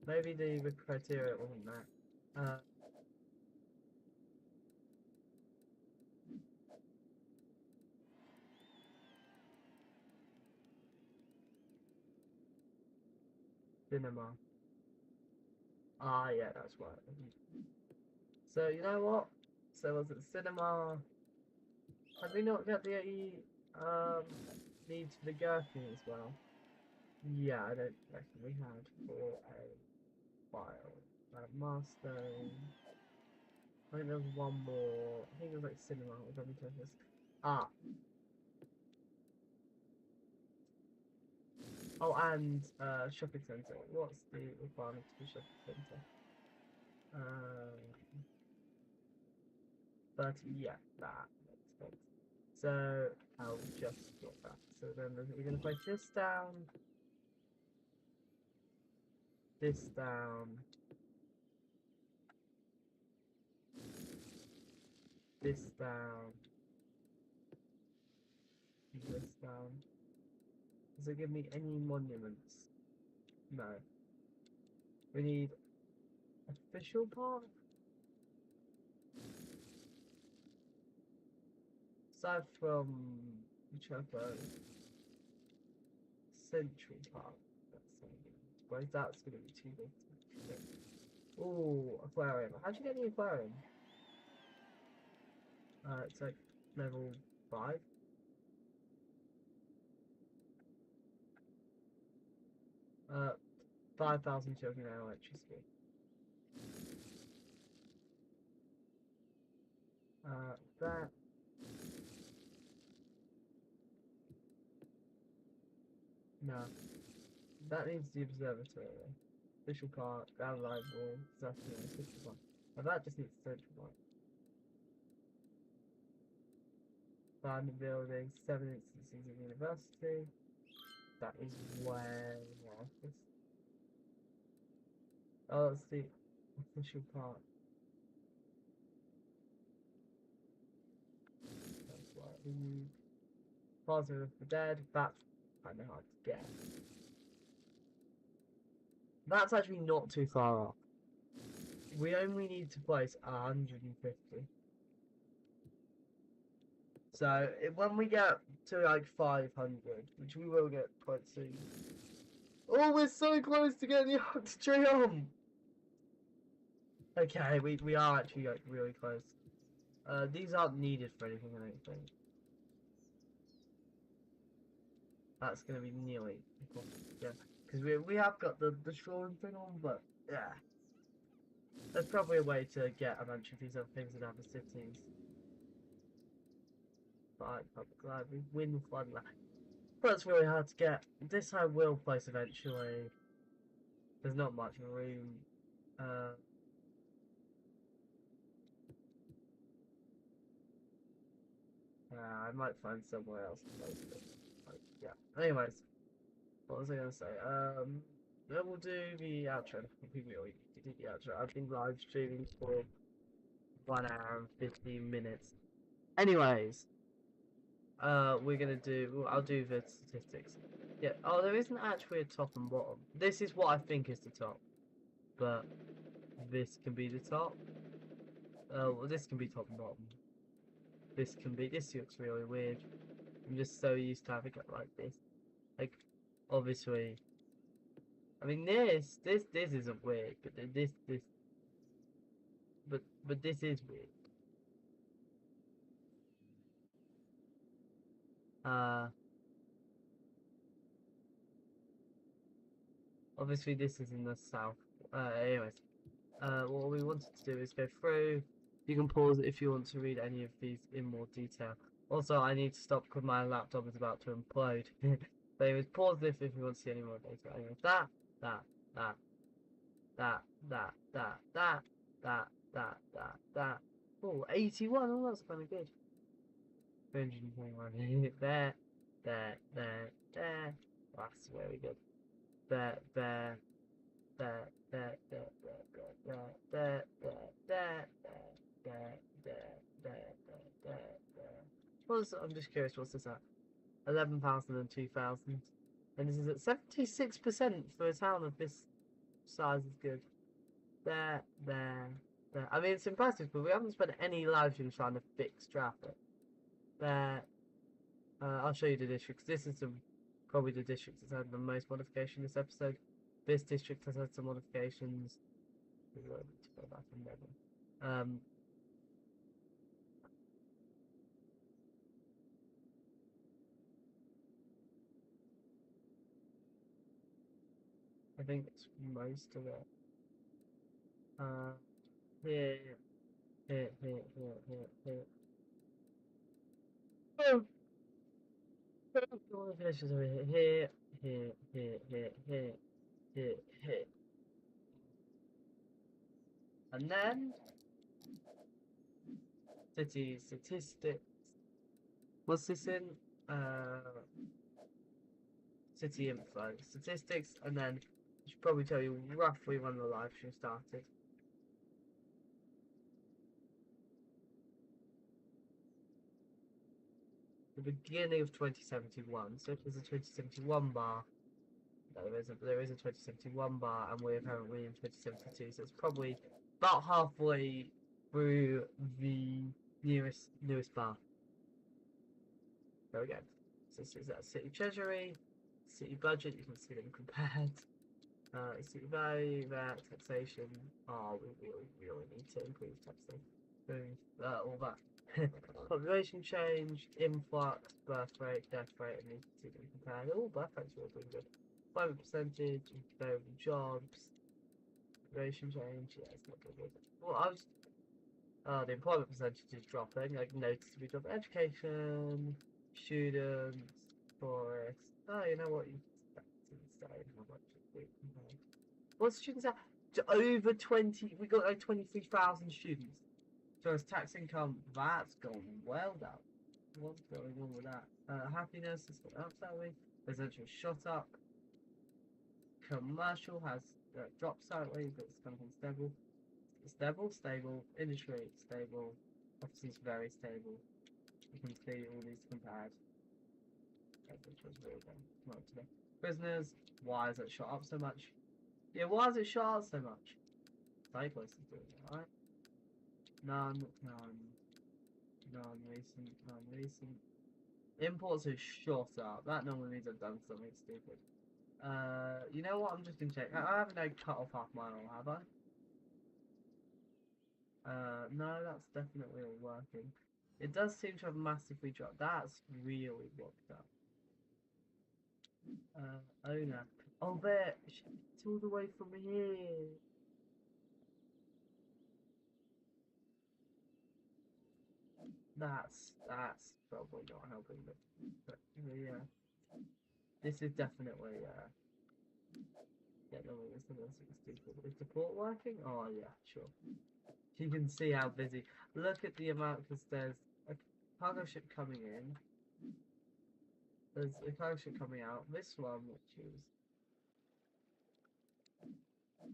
Maybe the criteria wasn't that. Cinema. Ah, yeah, that's right. So you know what? So was it cinema? Had we not got the needs for the gherkin as well? Yeah, I don't reckon we had for a while. Master. I think there was one more. I think it was like cinema or something like this. Ah. Oh, and shopping centre. What's the requirement for the shopping centre? But yeah, that makes sense. So I'll just get that. So then we're going to place this down, this down, this down, this down. Does it give me any monuments? No. We need official park? Aside from whichever Central Park. That's going to be too big. Ooh, aquarium. How'd you get the aquarium? It's like level 5. Uh, 5,000 children in electricity. That. No. That needs the observatory. Official park, ground light wall, disaster, central park. Now that just needs central park. Abandoned buildings, 7 instances of university. That is way more. Oh, that's the official park. That's why the Plaza of the Dead. That's kind of hard to get. That's actually not too far off. We only need to place 150. So when we get to like 500, which we will get quite soon. Oh, we're so close to getting the Octa Tree on! Okay, we are actually like really close. These aren't needed for anything, I don't think. That's gonna be nearly, yeah, because we have got the shoreline thing on, but yeah, there's probably a way to get a bunch of these other things that have the cities. But I'm glad we win floodland. That's really hard to get. This I will place eventually. There's not much room. I might find somewhere else to place it. Like, yeah. Anyways, what was I gonna say? Then we'll do the outro. We really need to do the outro. I've been live streaming for 1 hour and 15 minutes. Anyways, we're gonna do. Well, I'll do the statistics. Yeah. Oh, there isn't actually a top and bottom. This is what I think is the top, but this can be the top. Well, this can be top and bottom. This can be. This looks really weird. I'm just so used to having it like this. Like, obviously. I mean, this isn't weird, but but this is weird. Obviously this is in the south. Anyways, what we wanted to do is go through. You can pause it if you want to read any of these in more detail. Also, I need to stop because my laptop is about to implode. So anyways, pause this if you want to see any more data. Anyways, that, that, that, that, that, that, that, that, that, that, that. Oh, 81. Oh, that's kind of good. 321. There, there, there, there. That's very good. There, there, there, there, there, there, there, there, there, there, there, there, there, there, there. What's, I'm just curious, what's this at? 11,000 and 2,000. And this is at 76% for a town of this size is good. There, there, there. I mean, it's impressive, but we haven't spent any live streams trying to fix traffic. There. I'll show you the districts. This is probably the district that's had the most modification this episode. This district has had some modifications. We will need to go back and get them. I think it's most of it. Here, here, here, here, here, here. Oh! Modifications over here, here, here, here, here, here, here, here. And then city statistics. What's this in? City info, statistics, and then I should probably tell you roughly when the live stream started. The beginning of 2071. So if there's a 2071 bar, there is a 2071 bar, and we're currently in 2072. So it's probably about halfway through the newest bar. There we go. So this is that city treasury, city budget. You can see them compared. City value, that taxation. Oh, we really need to improve taxation. All that. Population change, influx, birth rate, death rate, and these to see them compared. Oh, birth rate's really pretty good. Employment percentage, variable jobs, population change. Yeah, it's not good. Well, the employment percentage is dropping. Like noticeably dropping. Education, students, tourists. Oh, you know what? What's students at? Over 20. We got like 23,000 students. So as tax income, that's gone well down. What's going on with that? Happiness has gone up slightly. Residential shot up. Commercial has dropped slightly, but it's kind of unstable. Stable. Industry, stable. Offices, very stable. You can see all these compared. Which was really good. Not today. Prisoners, why has it shot up so much? Yeah, why has it shot up so much? Cyclists is doing it, right? None recent. Imports are shot up. That normally means I've done something stupid. You know what? I'm just gonna check. I haven't cut off half my oil, have I? No, that's definitely all working. It does seem to have massively dropped. That's really blocked up. Owner. Oh, there. It's all the way from here. That's probably not helping, but yeah. This is definitely yeah, no, it's something stupid. Is the port working? Oh yeah, sure. You can see how busy. Look at the amount, because there's a cargo ship coming in. There's a cargo ship coming out. This one, which is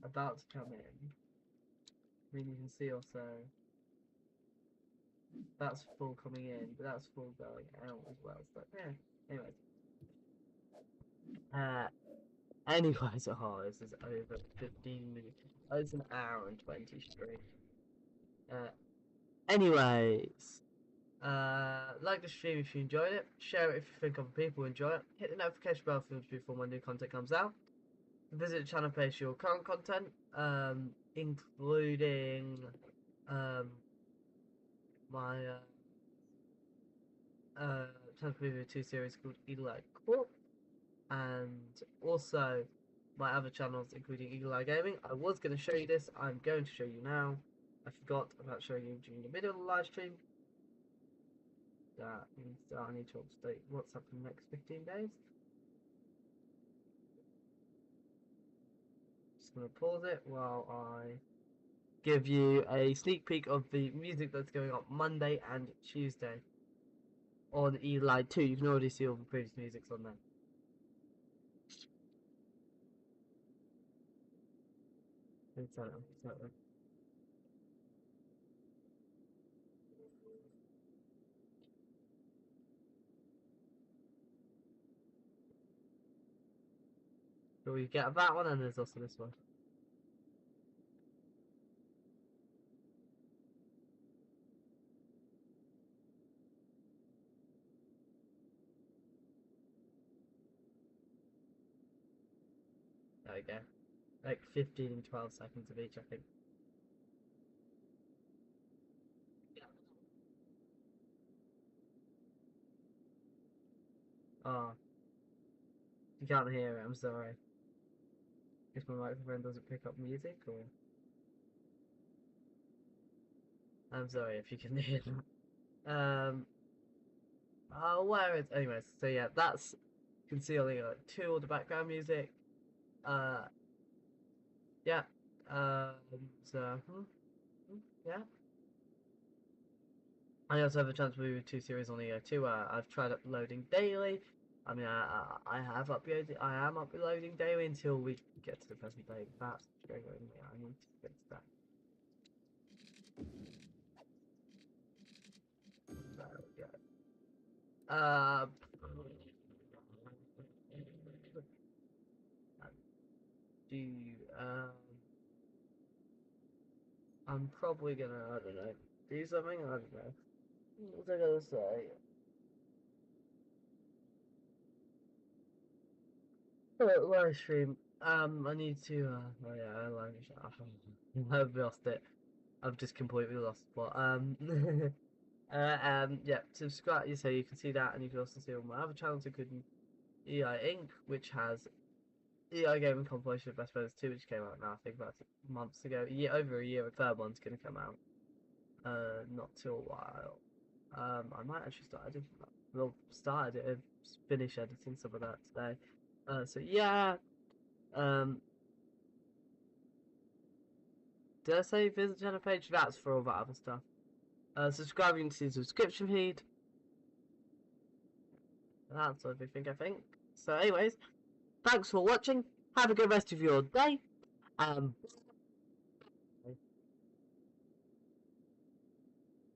about to come in. I mean, you can see also that's full coming in, but that's full going out as well. So yeah. Anyways. Anyways, oh, this is over 15 minutes. Oh, it's an hour and 20 straight. Anyways, like the stream if you enjoyed it. Share it if you think other people enjoy it. Hit the notification bell before my new content comes out. Visit the channel page for your current content, including my channel preview 2 series called Elite Corp, and also my other channels, including Eagle Eye Gaming. I was going to show you this. I'm going to show you now. I forgot about showing you during the middle of the live stream. That means that I need to update what's up in the next 15 days. Just going to pause it while I give you a sneak peek of the music that's going up Monday and Tuesday on Eagle Eye 2. You can already see all the previous musics on there. Exactly. So we get that one, and there's also this one. There we go. Like 15 and 12 seconds of each, I think. Oh, you can't hear it, I'm sorry. If my microphone doesn't pick up music, or... I'm sorry if you can hear that. Oh, where is... Anyways, so yeah, that's concealing like two of the background music. Uh, yeah. So, yeah. I also have a chance to move 2 series on EO2. I've tried uploading daily. I mean, I have uploaded. I am uploading daily until we get to the present day. That's going on. Yeah, I need to get to that. There we go. Do I'm probably gonna, I don't know, do something. I don't know. What was I gonna say? Live stream. I need to. Oh yeah, I've lost it. I've just completely lost. But yeah. Subscribe. So you can see that, and you can also see all my other channels, including EI Inc., which has EI Gaming compilation of Best Friends 2, which came out now. I think about months ago. Over a year. A third one's gonna come out. Not till a while. I might actually start editing. Well, start editing, finish editing some of that today. So yeah. Did I say visit channel page? That's for all that other stuff. Subscribing to the subscription feed. That's everything, I think. So, anyways, thanks for watching. Have a good rest of your day.